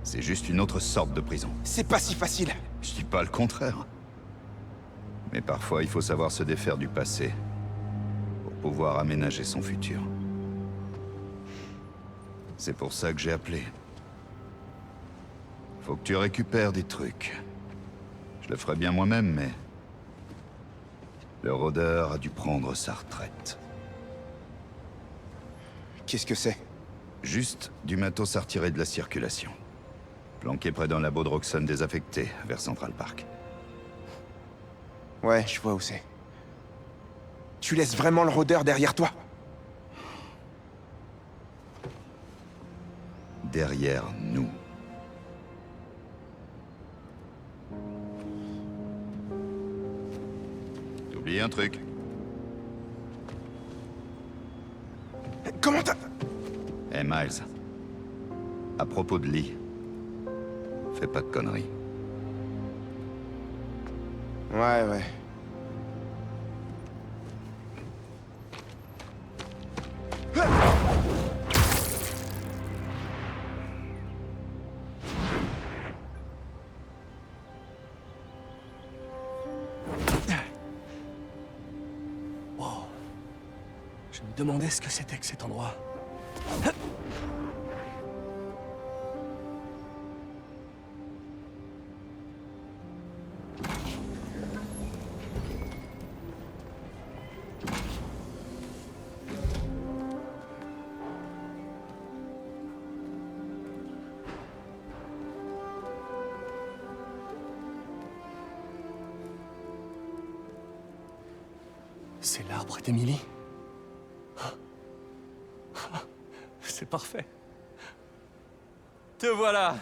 C'est juste une autre sorte de prison. C'est pas si facile. Je dis pas le contraire. Mais parfois, il faut savoir se défaire du passé pour pouvoir aménager son futur. C'est pour ça que j'ai appelé. Faut que tu récupères des trucs. Je le ferais bien moi-même, mais... le rôdeur a dû prendre sa retraite. Qu'est-ce que c'est? Juste du matos à retirer de la circulation. Planqué près d'un labo de Roxxon désaffecté, vers Central Park. Ouais, je vois où c'est. Tu laisses vraiment le rôdeur derrière toi? Derrière nous. T'oublies un truc. comment t'as... Hey Miles, à propos de Lee, fais pas de conneries. Ouais. Wow. Je me demandais ce que c'était que cet endroit. C'est l'arbre d'Emily. C'est parfait. Te voilà.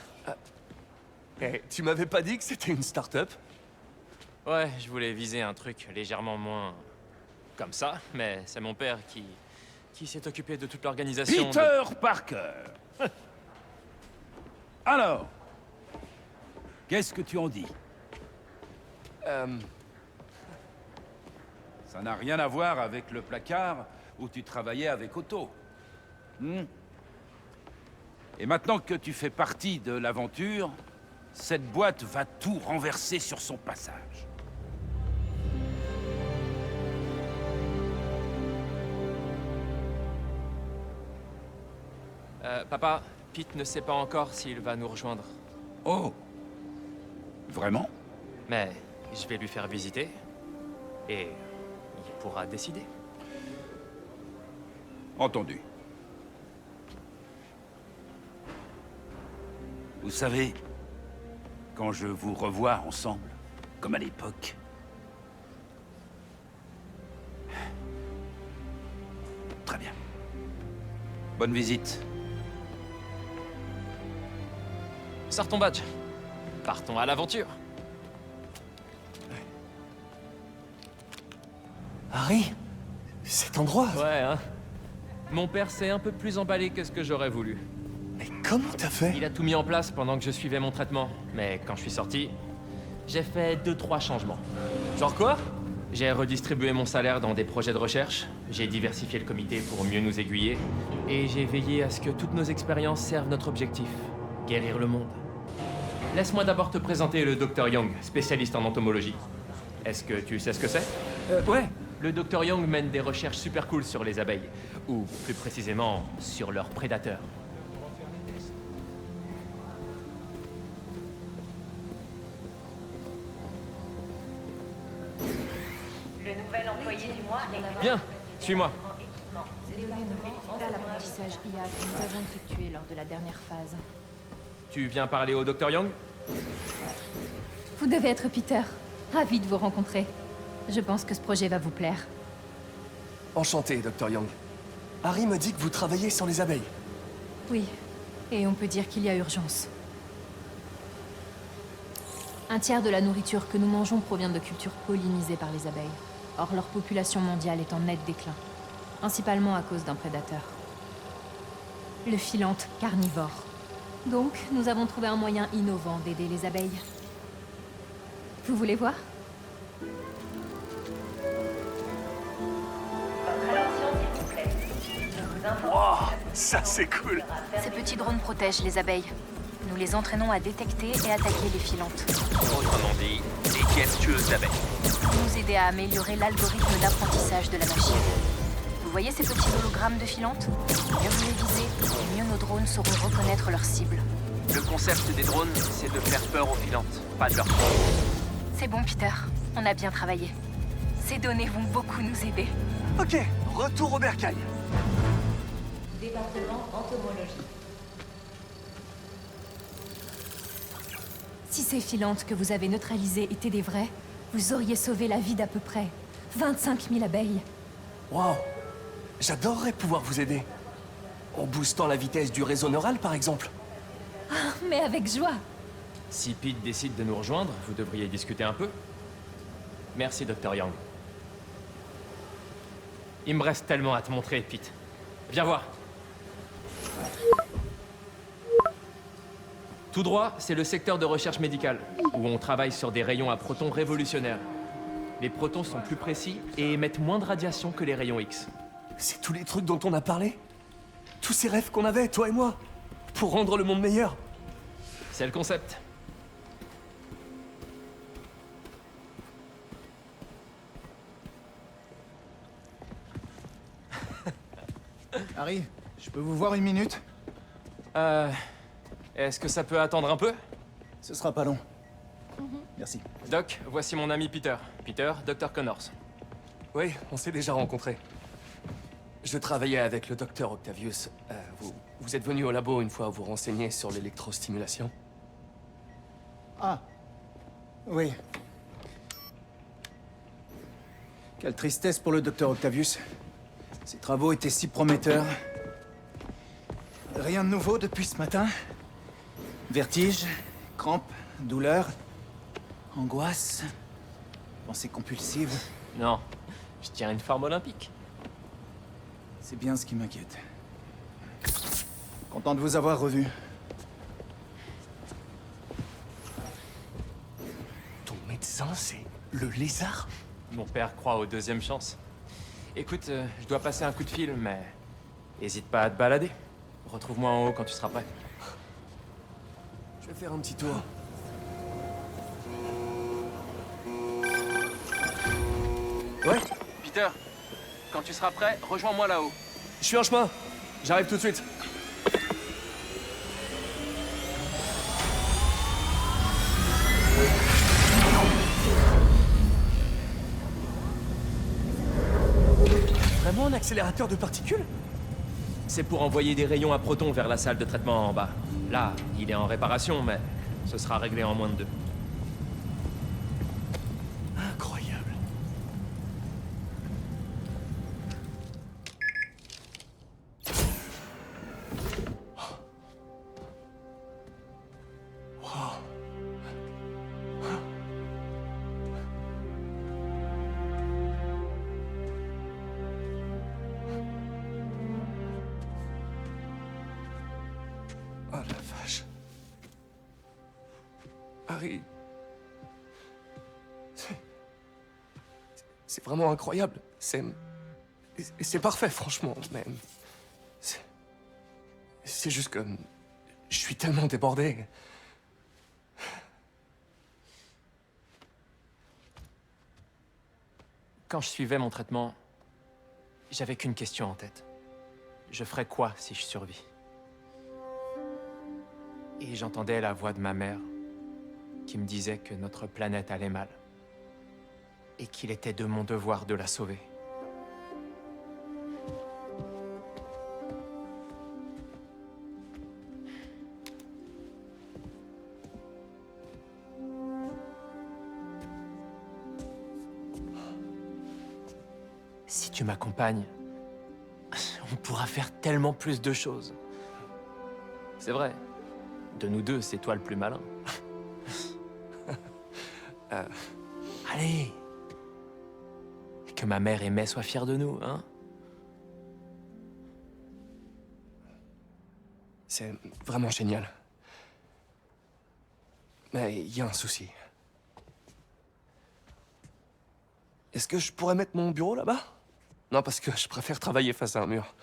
Eh, tu m'avais pas dit que c'était une start-up? Ouais, je voulais viser un truc légèrement moins... comme ça, mais c'est mon père qui s'est occupé de toute l'organisation. Peter Parker. Alors, qu'est-ce que tu en dis? Ça n'a rien à voir avec le placard où tu travaillais avec Otto. Et maintenant que tu fais partie de l'aventure, cette boîte va tout renverser sur son passage. Papa, Pete ne sait pas encore s'il va nous rejoindre. Oh. Vraiment? Mais je vais lui faire visiter. Et il pourra décider. Entendu. Vous savez, quand je vous revois ensemble, comme à l'époque... Très bien. Bonne visite. Sors ton badge. Partons à l'aventure. Harry, cet endroit... Ouais, hein. Mon père s'est un peu plus emballé que ce que j'aurais voulu. Mais comment t'as fait? Il a tout mis en place pendant que je suivais mon traitement. Mais quand je suis sorti, j'ai fait 2-3 changements. Genre quoi? J'ai redistribué mon salaire dans des projets de recherche, j'ai diversifié le comité pour mieux nous aiguiller, et j'ai veillé à ce que toutes nos expériences servent notre objectif, guérir le monde. Laisse-moi d'abord te présenter le Dr Young, spécialiste en entomologie. Est-ce que tu sais ce que c'est? Ouais. Le Dr Young mène des recherches super cool sur les abeilles, ou plus précisément, sur leurs prédateurs. Le nouvel employé du mois est... Bien, suis-moi. L'apprentissage IA que nous avons effectué lors de la dernière phase. Tu viens parler au Dr Young? Vous devez être Peter. Ravi de vous rencontrer. Je pense que ce projet va vous plaire. Enchanté, Dr Young. Harry me dit que vous travaillez sur les abeilles. Oui, et on peut dire qu'il y a urgence. Un tiers de la nourriture que nous mangeons provient de cultures pollinisées par les abeilles. Or, leur population mondiale est en net déclin, principalement à cause d'un prédateur. Le philanthe carnivore. Donc, nous avons trouvé un moyen innovant d'aider les abeilles. Vous voulez voir? Wow, ça c'est cool. Ces petits drones protègent les abeilles. Nous les entraînons à détecter et attaquer les filantes. Autrement dit, des pièces tueuses d'abeilles. Pour nous aider à améliorer l'algorithme d'apprentissage de la machine. Vous voyez ces petits hologrammes de filantes? Mieux vous les visez, et mieux nos drones sauront reconnaître leurs cibles. Le concept des drones, c'est de faire peur aux filantes, pas de leur tuer. C'est bon, Peter. On a bien travaillé. Ces données vont beaucoup nous aider. Ok, retour au bercail. Département entomologie. Si ces filantes que vous avez neutralisées étaient des vraies, vous auriez sauvé la vie d'à peu près 25 000 abeilles. Waouh, j'adorerais pouvoir vous aider. En boostant la vitesse du réseau neural, par exemple. Ah, mais avec joie. Si Pete décide de nous rejoindre, vous devriez discuter un peu. Merci, Dr Young. Il me reste tellement à te montrer, Pete. Viens voir. Tout droit, c'est le secteur de recherche médicale, où on travaille sur des rayons à protons révolutionnaires. Les protons sont plus précis et émettent moins de radiation que les rayons X. C'est tous les trucs dont on a parlé? Tous ces rêves qu'on avait, toi et moi, pour rendre le monde meilleur? C'est le concept. Harry, je peux vous voir une minute? Est-ce que ça peut attendre un peu? Ce sera pas long. Merci. Doc, voici mon ami Peter. Peter, Dr. Connors. Oui, on s'est déjà rencontrés. Je travaillais avec le docteur Octavius. Vous êtes venu au labo une fois vous renseigner sur l'électrostimulation? Ah. Oui. Quelle tristesse pour le docteur Octavius. Ses travaux étaient si prometteurs. Rien de nouveau depuis ce matin? Vertige, crampes, douleurs, angoisse, pensées compulsives. Non, je tiens une forme olympique. C'est bien ce qui m'inquiète. Content de vous avoir revu. Ton médecin, c'est le lézard? Mon père croit aux deuxièmes chances. Écoute, je dois passer un coup de fil, mais... hésite pas à te balader. Retrouve-moi en haut quand tu seras prêt. Je vais faire un petit tour. Ouais? Peter, quand tu seras prêt, rejoins-moi là-haut. Je suis en chemin. J'arrive tout de suite. Vraiment un accélérateur de particules? C'est pour envoyer des rayons à protons vers la salle de traitement en bas. Là, il est en réparation, mais ce sera réglé en moins de 2. Incroyable. Wow. Oh la vache. Harry. C'est vraiment incroyable. C'est parfait, franchement, mais... C'est juste que... Je suis tellement débordé. Quand je suivais mon traitement, j'avais qu'une question en tête. Je ferais quoi si je survis? Et j'entendais la voix de ma mère qui me disait que notre planète allait mal et qu'il était de mon devoir de la sauver. Si tu m'accompagnes, on pourra faire tellement plus de choses. C'est vrai. De nous deux, c'est toi le plus malin. Allez! Que ma mère et May soient fiers de nous, hein? C'est vraiment génial. Mais il y a un souci. Est-ce que je pourrais mettre mon bureau là-bas? Non, parce que je préfère travailler face à un mur.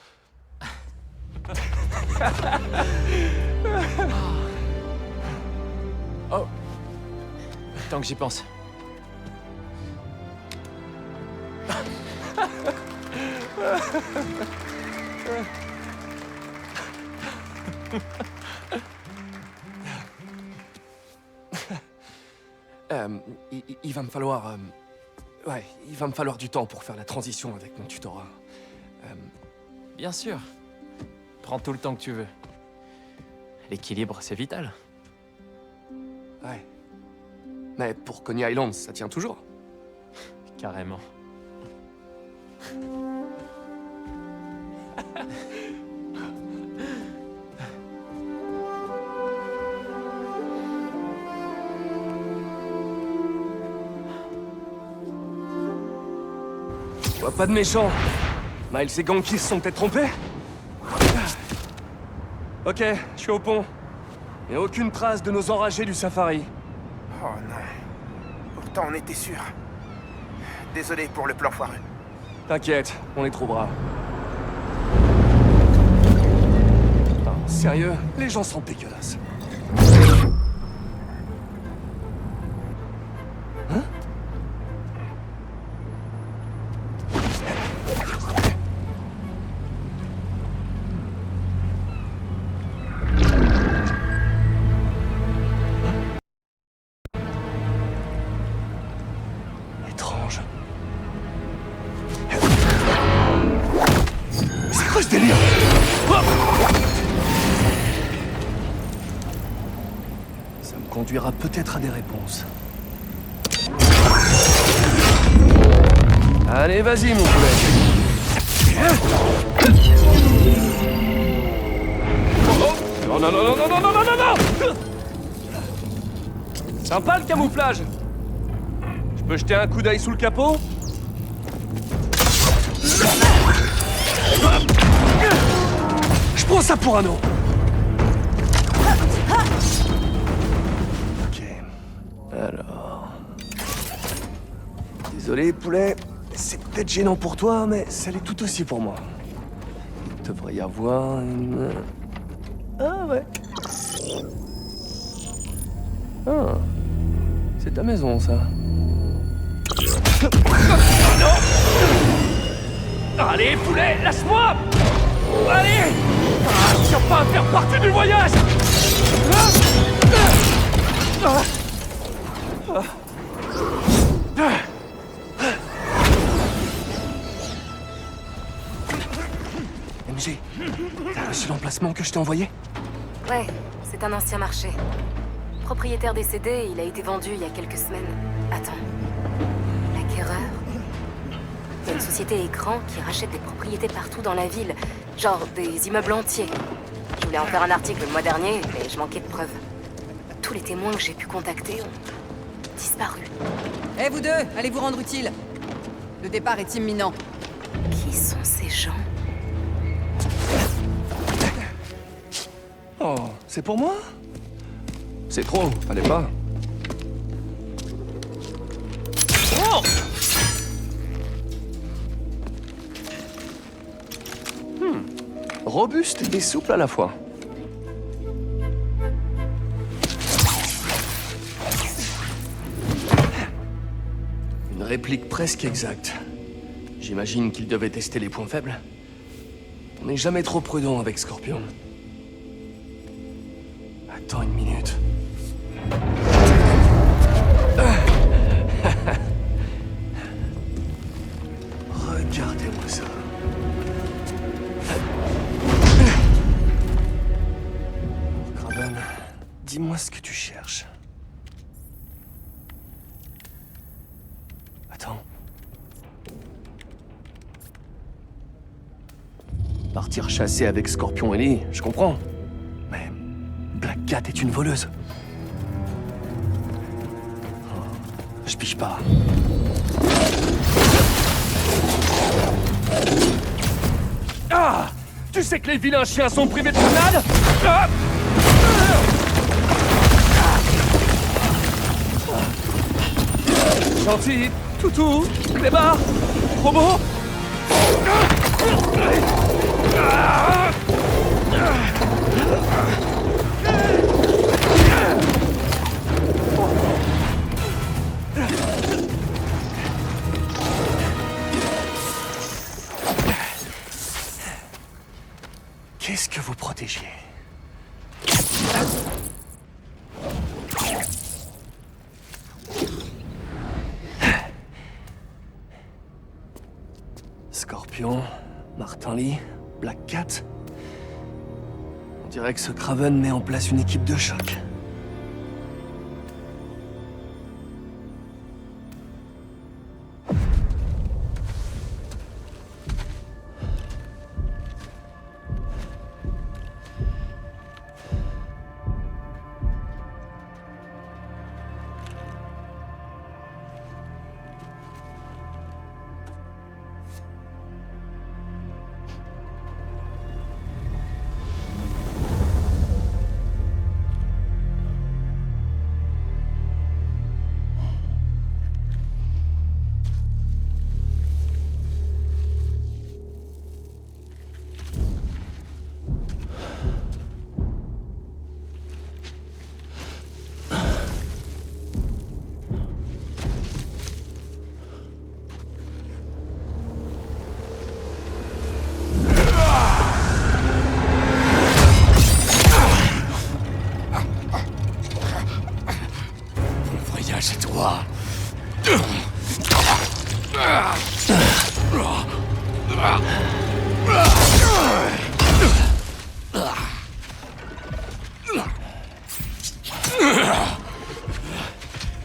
Oh! Tant que j'y pense. Il va me falloir... ouais, il va me falloir du temps pour faire la transition avec mon tutorat. Bien sûr. Prends tout le temps que tu veux. L'équilibre, c'est vital. Ouais. Mais pour Coney Island, ça tient toujours. Carrément. Je vois pas de méchants. Miles et Ganke se sont peut-être trompés? Ok, je suis au pont. Et aucune trace de nos enragés du safari. Oh non. Pourtant, on était sûr. Désolé pour le plan foireux. T'inquiète, on les trouvera. Non, sérieux, les gens sont dégueulasses. Hein? Étrange. C'est quoi ce délire? Ça me conduira peut-être à des réponses. Allez, vas-y, mon poulet. Oh, non, non, non, non, non, non, non, non, non! Sympa le camouflage. Je peux jeter un coup d'œil sous le capot? Je prends ça pour un nom. Ok. Alors... Désolé, poulet. C'est peut-être gênant pour toi, mais ça l'est tout aussi pour moi. Il devrait y avoir une... Ah ouais. Ah. C'est ta maison, ça. Non! Allez, poulet, lâche-moi! Allez! Tiens pas à faire partie du voyage! MJ, t'as reçu l'emplacement que je t'ai envoyé? Ouais, c'est un ancien marché. Propriétaire décédé, il a été vendu il y a quelques semaines. Attends. L'acquéreur? Il y a une société écran qui rachète des propriétés partout dans la ville. Genre des immeubles entiers. Je voulais en faire un article le mois dernier, mais je manquais de preuves. Tous les témoins que j'ai pu contacter ont disparu. Eh vous deux, allez vous rendre utile. Le départ est imminent. Qui sont ces gens? Oh, c'est pour moi? C'est trop, fallait pas. Oh! Robuste et souple à la fois. Une réplique presque exacte. J'imagine qu'il devait tester les points faibles. On n'est jamais trop prudent avec Scorpion. Attends une minute. Regardez-moi ça. Craven, dis-moi ce que tu cherches. Attends. Partir chasser avec Scorpion et Lee, je comprends. Mais Black Cat est une voleuse. Oh, je pige pas. Ah! Tu sais que les vilains chiens sont privés de promenade? Ah! Gentil, toutou, clébard, robot. Qu'est-ce que vous protégez? Scorpion, Martin Lee, Black Cat. On dirait que ce Craven met en place une équipe de choc.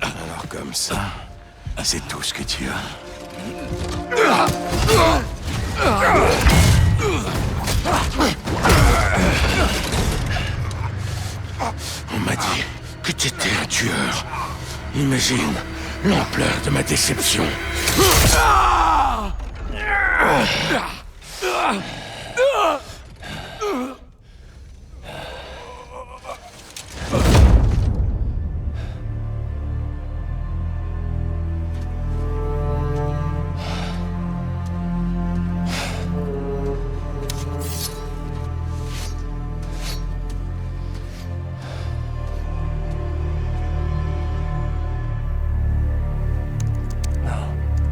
Alors comme ça, c'est tout ce que tu as. On m'a dit que tu étais un tueur. Imagine l'ampleur de ma déception.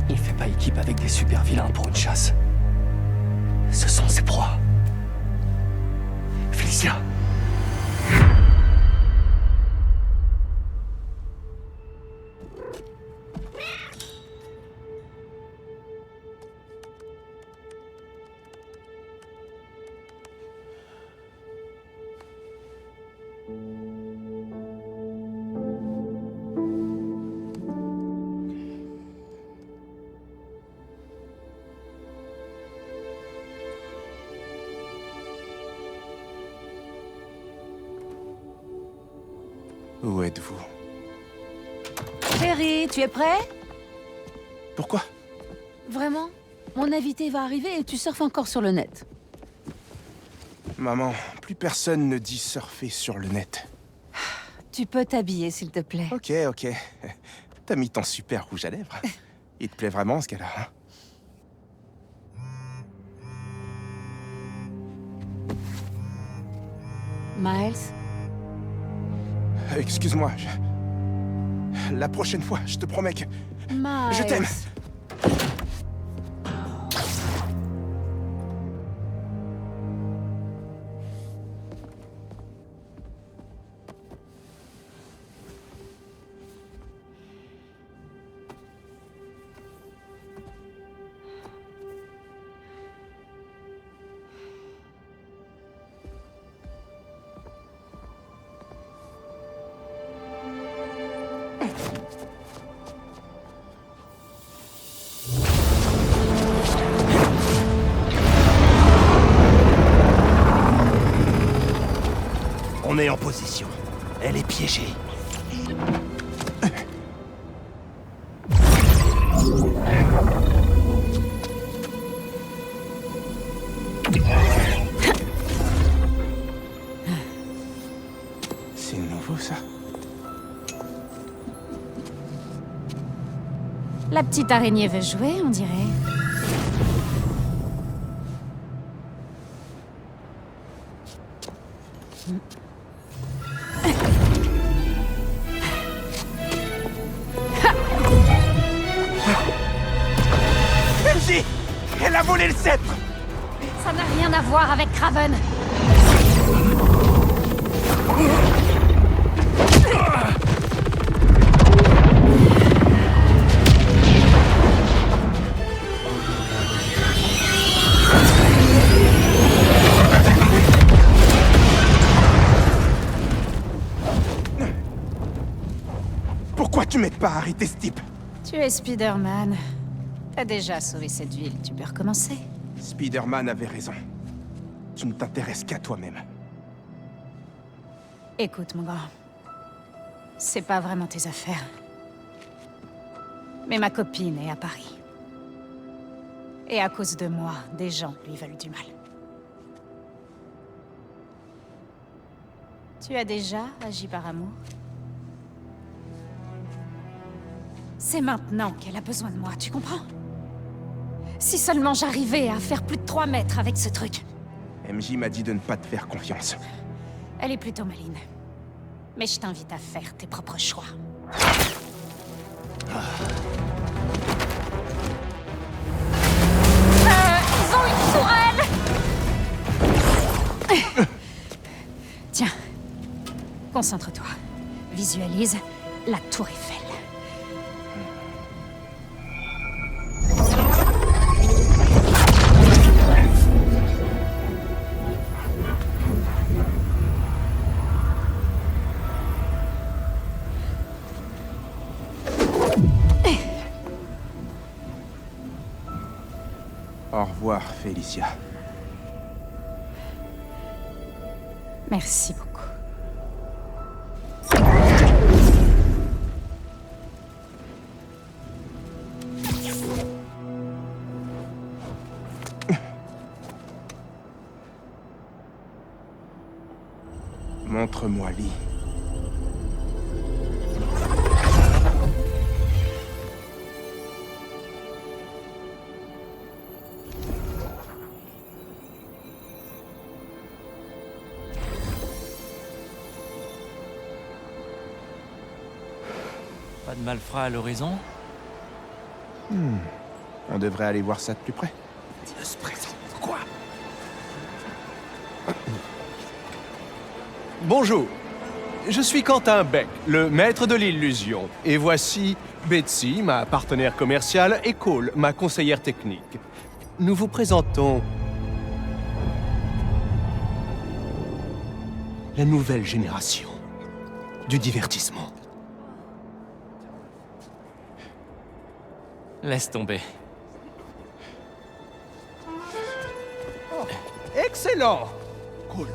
Il fait pas équipe avec des super vilains pour une chasse. Ce sont ses proies. Félicia. Où êtes-vous? Chérie, tu es prêt? Pourquoi? Vraiment? Mon invité va arriver et tu surfes encore sur le net. Maman, plus personne ne dit surfer sur le net. Tu peux t'habiller, s'il te plaît. Ok, ok. T'as mis ton super rouge à lèvres. Il te plaît vraiment, ce gars-là, hein? Miles? Excuse-moi, la prochaine fois, je te promets que... Miles. Je t'aime. On est en position. Elle est piégée. C'est nouveau, ça. La petite araignée veut jouer, on dirait. Elsie! Elle a volé le sceptre! Ça n'a rien à voir avec Craven. Pourquoi tu m'aides pas à arrêter ce type? Tu es Spider-Man. T'as déjà sauvé cette ville, tu peux recommencer. Spider-Man avait raison. Tu ne t'intéresses qu'à toi-même. Écoute, mon grand. C'est pas vraiment tes affaires. Mais ma copine est à Paris. Et à cause de moi, des gens lui veulent du mal. Tu as déjà agi par amour? C'est maintenant qu'elle a besoin de moi, tu comprends? Si seulement j'arrivais à faire plus de 3 mètres avec ce truc. MJ m'a dit de ne pas te faire confiance. Elle est plutôt maline. Mais je t'invite à faire tes propres choix. Ils ont une tourelle! Tiens. Concentre-toi. Visualise la tour Eiffel. Au revoir, Félicia. Merci beaucoup. Montre-moi Lee. Pas de malfrats à l'horizon? On devrait aller voir ça de plus près. Il se présente. Quoi? Bonjour, je suis Quentin Beck, le maître de l'illusion. Et voici Betsy, ma partenaire commerciale, et Cole, ma conseillère technique. Nous vous présentons la nouvelle génération du divertissement. Laisse tomber. Excellent! Cool.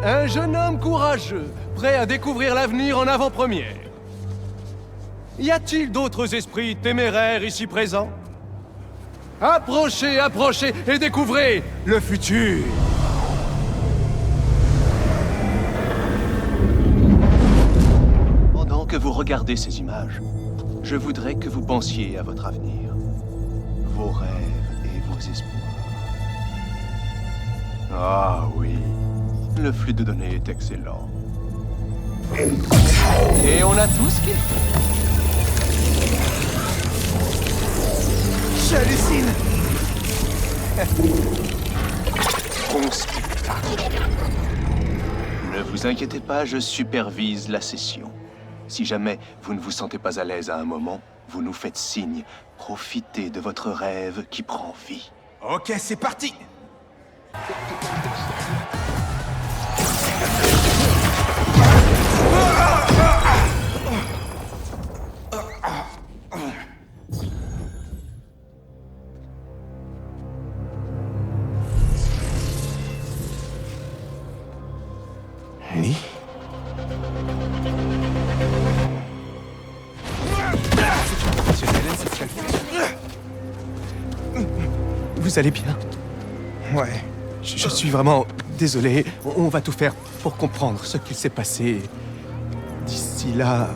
Un jeune homme courageux, prêt à découvrir l'avenir en avant-première. Y a-t-il d'autres esprits téméraires ici présents? Approchez, approchez et découvrez le futur! Pendant que vous regardez ces images, je voudrais que vous pensiez à votre avenir, vos rêves et vos espoirs. Ah oui, le flux de données est excellent. Et on a tout ce qu'il faut. J'hallucine. Bon spectacle. Ne vous inquiétez pas, je supervise la session. Si jamais vous ne vous sentez pas à l'aise à un moment, vous nous faites signe. Profitez de votre rêve qui prend vie. Ok, c'est parti. Lee? Vous allez bien? Ouais. Je suis vraiment désolé. On va tout faire pour comprendre ce qu'il s'est passé. D'ici là...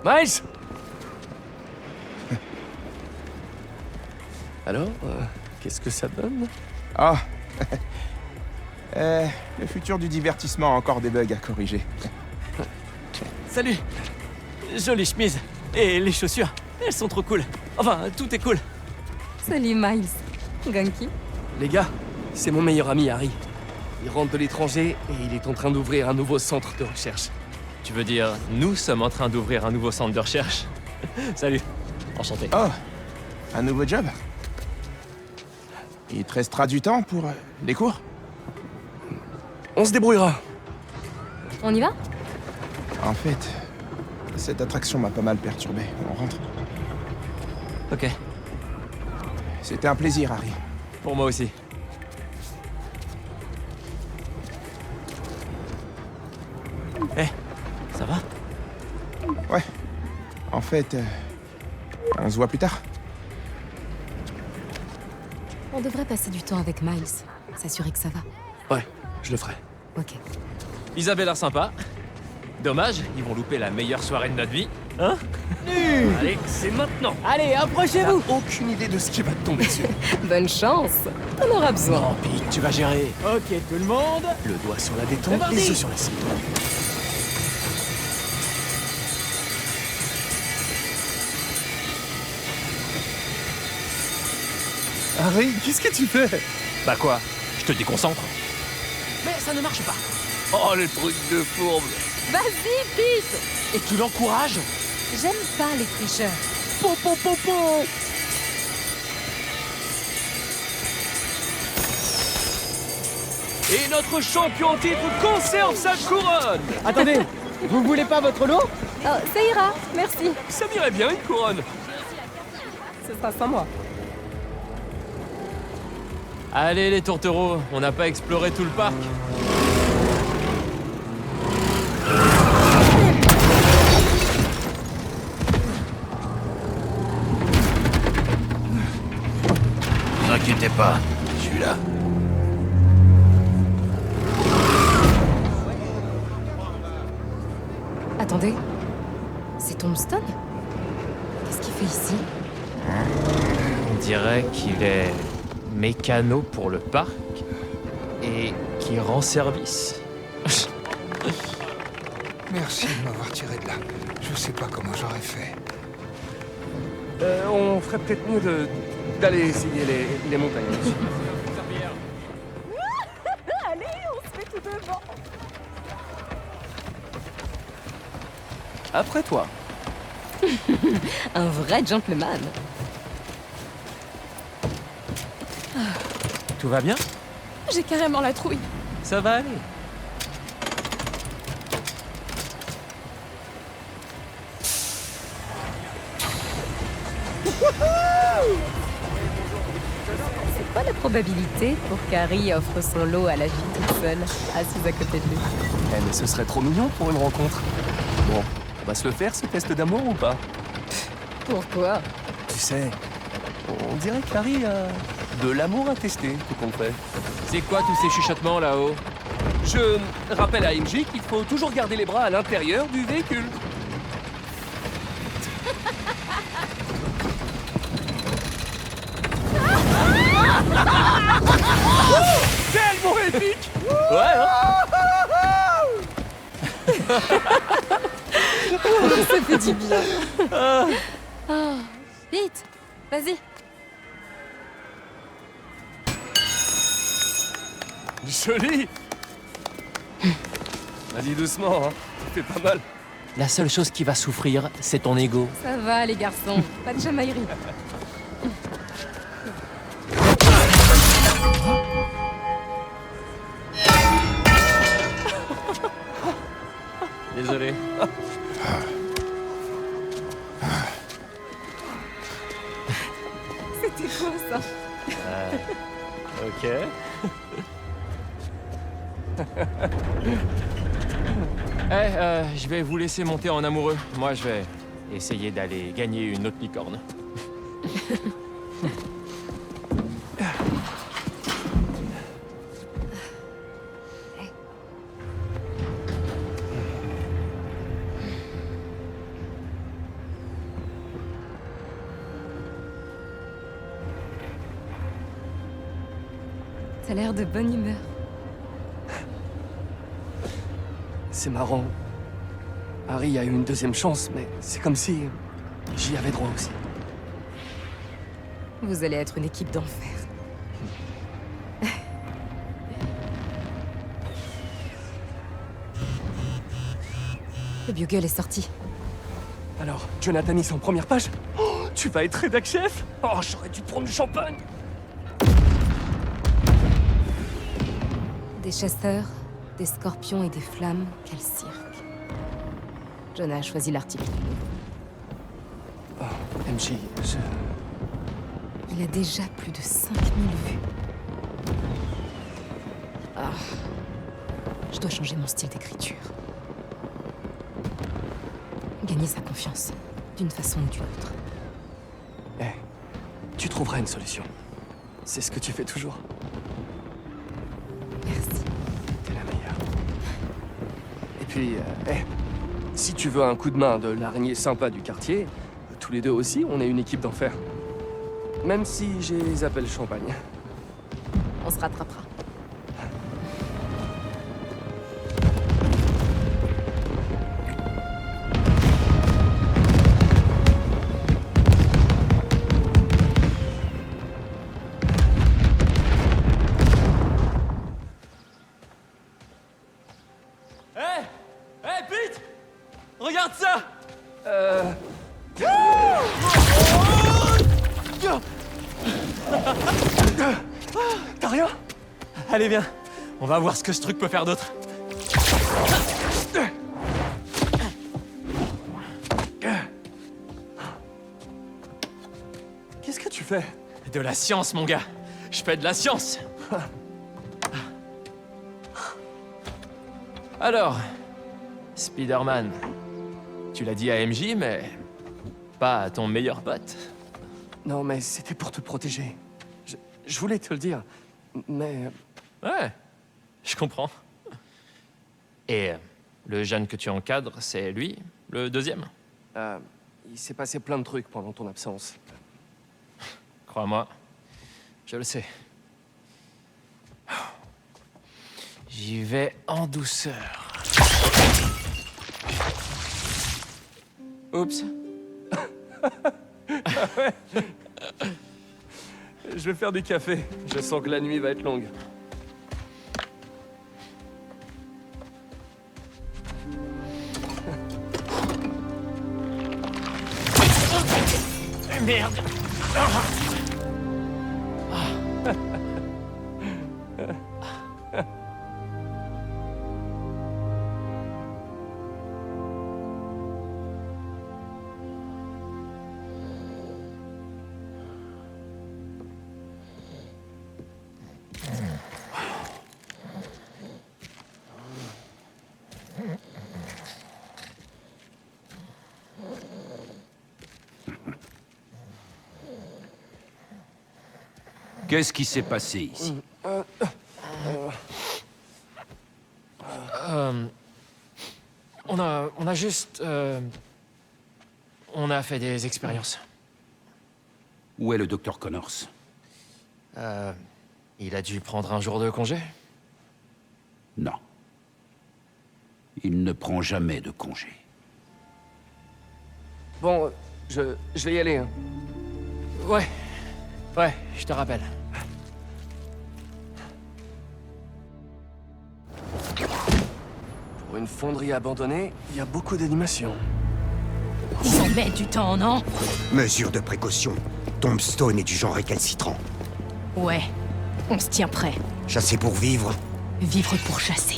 Miles! Alors, qu'est-ce que ça donne? Ah. Le futur du divertissement a encore des bugs à corriger. Salut! Jolie chemise. Et les chaussures, elles sont trop cool. Enfin, tout est cool. Salut Miles. Ganky. Les gars, c'est mon meilleur ami Harry. Il rentre de l'étranger et il est en train d'ouvrir un nouveau centre de recherche. Tu veux dire, nous sommes en train d'ouvrir un nouveau centre de recherche? Salut, enchanté. Oh, un nouveau job? Il te restera du temps pour les cours? On se débrouillera. On y va? En fait, cette attraction m'a pas mal perturbé. On rentre. Ok. C'était un plaisir, Harry. Pour moi aussi. Eh, ça va? Ouais. En fait, on se voit plus tard. On devrait passer du temps avec Miles. S'assurer que ça va. Ouais, je le ferai. Ok. Ils avaient l'air sympa. Dommage, ils vont louper la meilleure soirée de notre vie. Hein? Allez, c'est maintenant. Allez, approchez-vous. Aucune idée de ce qui va te tomber dessus. Bonne chance. T'en auras besoin. Non, Pete, tu vas gérer. Ok, tout le monde. Le doigt sur la détente, les yeux sur la cible. Harry, qu'est-ce que tu fais? Bah quoi? Je te déconcentre. Mais ça ne marche pas. Oh, le truc de fourbe. Vas-y, Pete. Et tu l'encourages? J'aime pas les tricheurs. Po, po, po, po. Et notre champion en titre conserve sa couronne. Attendez, Vous voulez pas votre lot? Oh, ça ira, merci. Ça m'irait bien une couronne. Ce sera sans moi. Allez les tourtereaux, on n'a pas exploré tout le parc. Ne vous inquiétez pas, je suis là. Attendez, c'est Tombstone? Qu'est-ce qu'il fait ici? On dirait qu'il est mécano pour le parc et qui rend service. Merci de m'avoir tiré de là. Je sais pas comment j'aurais fait. On ferait peut-être mieux d'aller essayer les montagnes. Allez, on se met tout devant. Après toi. Un vrai gentleman. Tout va bien? J'ai carrément la trouille. Ça va aller. C'est quoi la probabilité pour qu'Harry offre son lot à la fille toute seule, assise à côté de lui? Eh, mais ce serait trop mignon pour une rencontre. Bon, on va se le faire ce test d'amour ou pas? Pourquoi? Tu sais, on dirait qu'Harry a de l'amour à tester, tout compte fait. C'est quoi tous ces chuchotements là-haut? Je rappelle à MJ qu'il faut toujours garder les bras à l'intérieur du véhicule. Tellement épique! Ouais, hein? Ça fait du bien. Oh, vite, vas-y. Joli! Vas-y doucement, hein. Tu fais pas mal. La seule chose qui va souffrir, c'est ton ego. Ça va les garçons, pas de chamaillerie. Désolé. C'était quoi ça? Ok. Je vais vous laisser monter en amoureux. Moi, je vais essayer d'aller gagner une autre licorne. T'as l'air de bonne humeur. C'est marrant. Harry a eu une deuxième chance, mais c'est comme si j'y avais droit aussi. Vous allez être une équipe d'enfer. Le bugle est sorti. Alors, Jonathan is en première page? Oh, tu vas être rédac chef? Oh, j'aurais dû prendre du champagne! Des chasseurs, des scorpions et des flammes, quel cirque. Jonah a choisi l'article. Oh, MJ, Il a déjà plus de 5000 vues. Ah. Je dois changer mon style d'écriture. Gagner sa confiance, d'une façon ou d'une autre. Eh, tu trouveras une solution. C'est ce que tu fais toujours. Merci. T'es la meilleure. Et puis, si tu veux un coup de main de l'araignée sympa du quartier, tous les deux aussi, on est une équipe d'enfer. Même si j'ai les appels champagne. On se rattrapera. Pete! Regarde ça! T'as rien? Allez, viens. On va voir ce que ce truc peut faire d'autre. fais? De la science, mon gars. Je fais de la science. Alors, Spider-Man, tu l'as dit à MJ, mais pas à ton meilleur pote. Non, mais c'était pour te protéger. Je voulais te le dire, mais... Ouais, je comprends. Et le jeune que tu encadres, c'est lui, le deuxième? Il s'est passé plein de trucs pendant ton absence. Crois-moi, je le sais. J'y vais en douceur. Oups. Je vais faire du café. Je sens que la nuit va être longue. Merde. Qu'est-ce qui s'est passé ici? On a juste... on a fait des expériences. Où est le docteur Connors? Il a dû prendre un jour de congé? Non. Il ne prend jamais de congé. Bon, je vais y aller. Hein. Ouais, je te rappelle. Pour une fonderie abandonnée, il y a beaucoup d'animation. Ils en mettent du temps, non? Mesure de précaution. Tombstone est du genre récalcitrant. Ouais, on se tient prêt. Chasser pour vivre. Vivre pour chasser.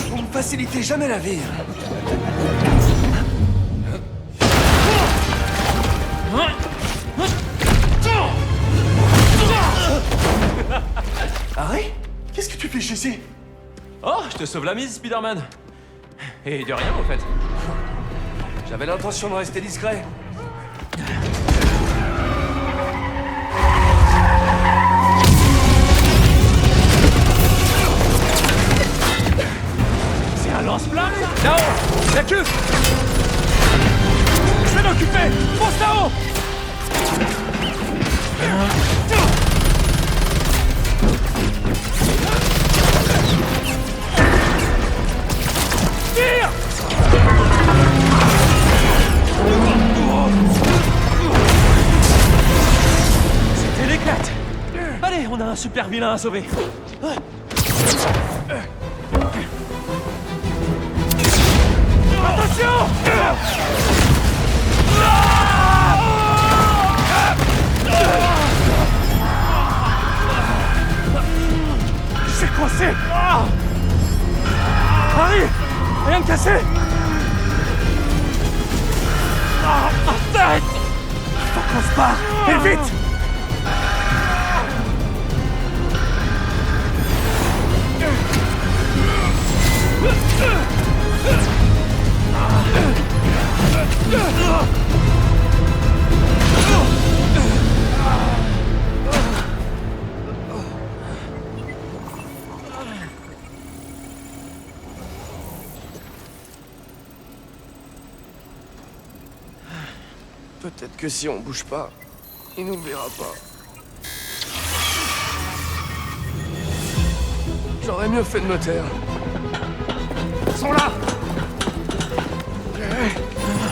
Vous me facilitez jamais la vie. Harry? Qu'est-ce que tu fais ici? Oh, je te sauve la mise, Spider-Man. Et de rien, au fait. J'avais l'intention de rester discret. C'est un lance-flamme, ça? Là-haut! La queue! Je vais m'occuper! Fonce là-haut! Tire! C'était l'éclate! Allez, on a un super vilain à sauver. Attention! C'est coincé! Harry! Rien de cassé! Arrête! Faut qu'on se barre! Et vite! Peut-être que si on bouge pas, il nous verra pas. J'aurais mieux fait de me taire. Ils sont là!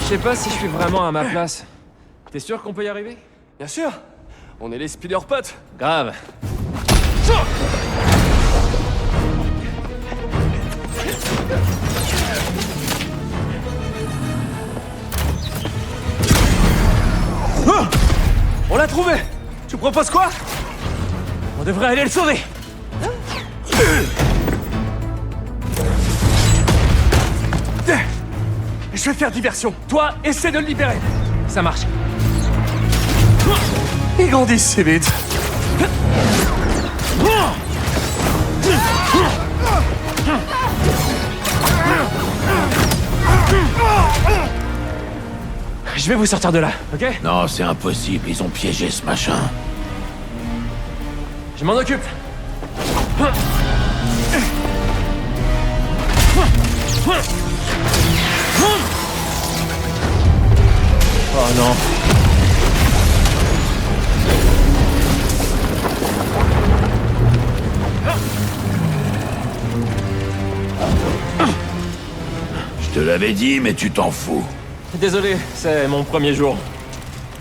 Je sais pas si je suis vraiment à ma place. T'es sûr qu'on peut y arriver? Bien sûr! On est les Spider-Potes! Grave. Ah! On l'a trouvé! Tu proposes quoi? On devrait aller le sauver! Je vais faire diversion. Toi, essaie de le libérer. Ça marche. Ils grandissent si vite. Je vais vous sortir de là, ok? Non, c'est impossible, ils ont piégé ce machin. Je m'en occupe. Oh non. Je te l'avais dit, mais tu t'en fous. Désolé, c'est mon premier jour.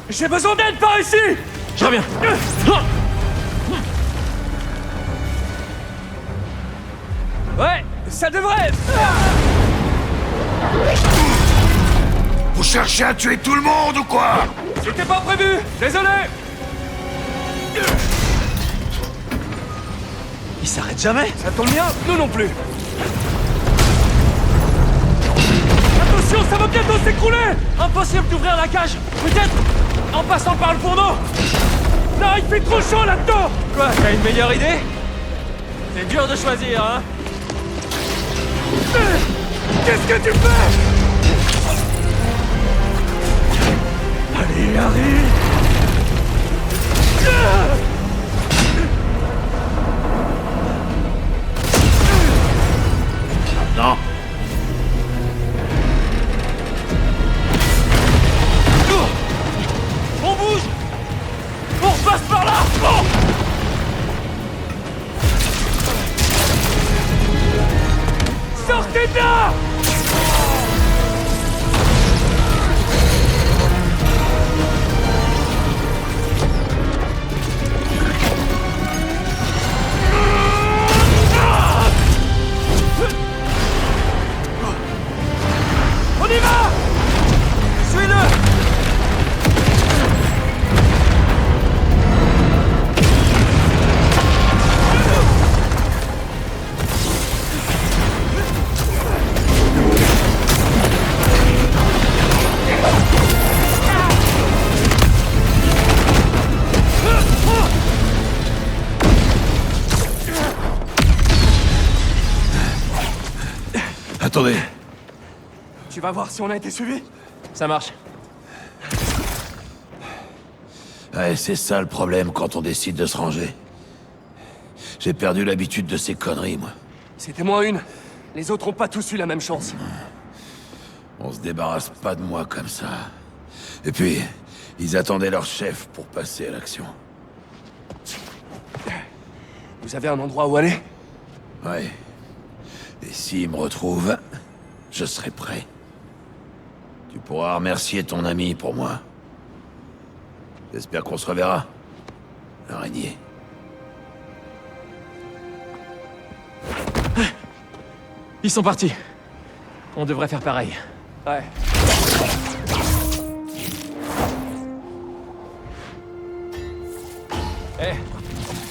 J'ai besoin d'aide par ici. Je reviens. Ouais, ça devrait. Vous cherchez à tuer tout le monde ou quoi? C'était pas prévu. Désolé. Il s'arrête jamais. Ça tombe bien, nous non plus. Attention, ça va bientôt s'écrouler. Impossible d'ouvrir la cage. Peut-être en passant par le fourneau. Non, il fait trop chaud là-dedans. Quoi, t'as une meilleure idée? C'est dur de choisir, hein? Qu'est-ce que tu fais? Allez, Harry. Non. On bouge! On repasse par là! Oh! Sortez de là! On y va! Suis-le! Attendez. Tu vas voir si on a été suivis? Ça marche. Ouais, c'est ça le problème quand on décide de se ranger. J'ai perdu l'habitude de ces conneries, moi. C'était moins une. Les autres ont pas tous eu la même chance. On se débarrasse pas de moi comme ça. Et puis, ils attendaient leur chef pour passer à l'action. Vous avez un endroit où aller? Ouais. Et s'ils me retrouvent, je serai prêt. Tu pourras remercier ton ami pour moi. J'espère qu'on se reverra. L'araignée. Ils sont partis. On devrait faire pareil. Ouais. Eh,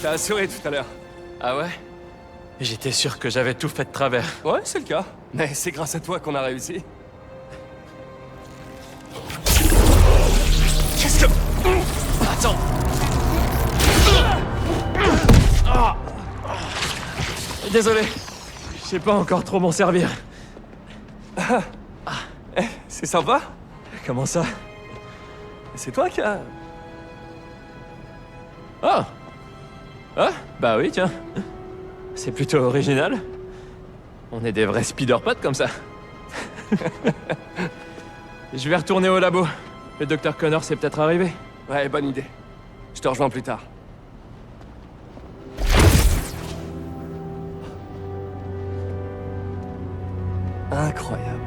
t'as assuré tout à l'heure. Ah ouais? J'étais sûr que j'avais tout fait de travers. Ouais, c'est le cas. Mais c'est grâce à toi qu'on a réussi. Qu'est-ce que... Attends. Désolé. Je sais pas encore trop m'en servir. Eh, c'est sympa. Comment ça? C'est toi qui as... Ah! Ah? Bah oui, tiens. C'est plutôt original. On est des vrais speederpods comme ça. Je vais retourner au labo. Le docteur Connor s'est peut-être arrivé. Ouais, bonne idée. Je te rejoins plus tard. Incroyable.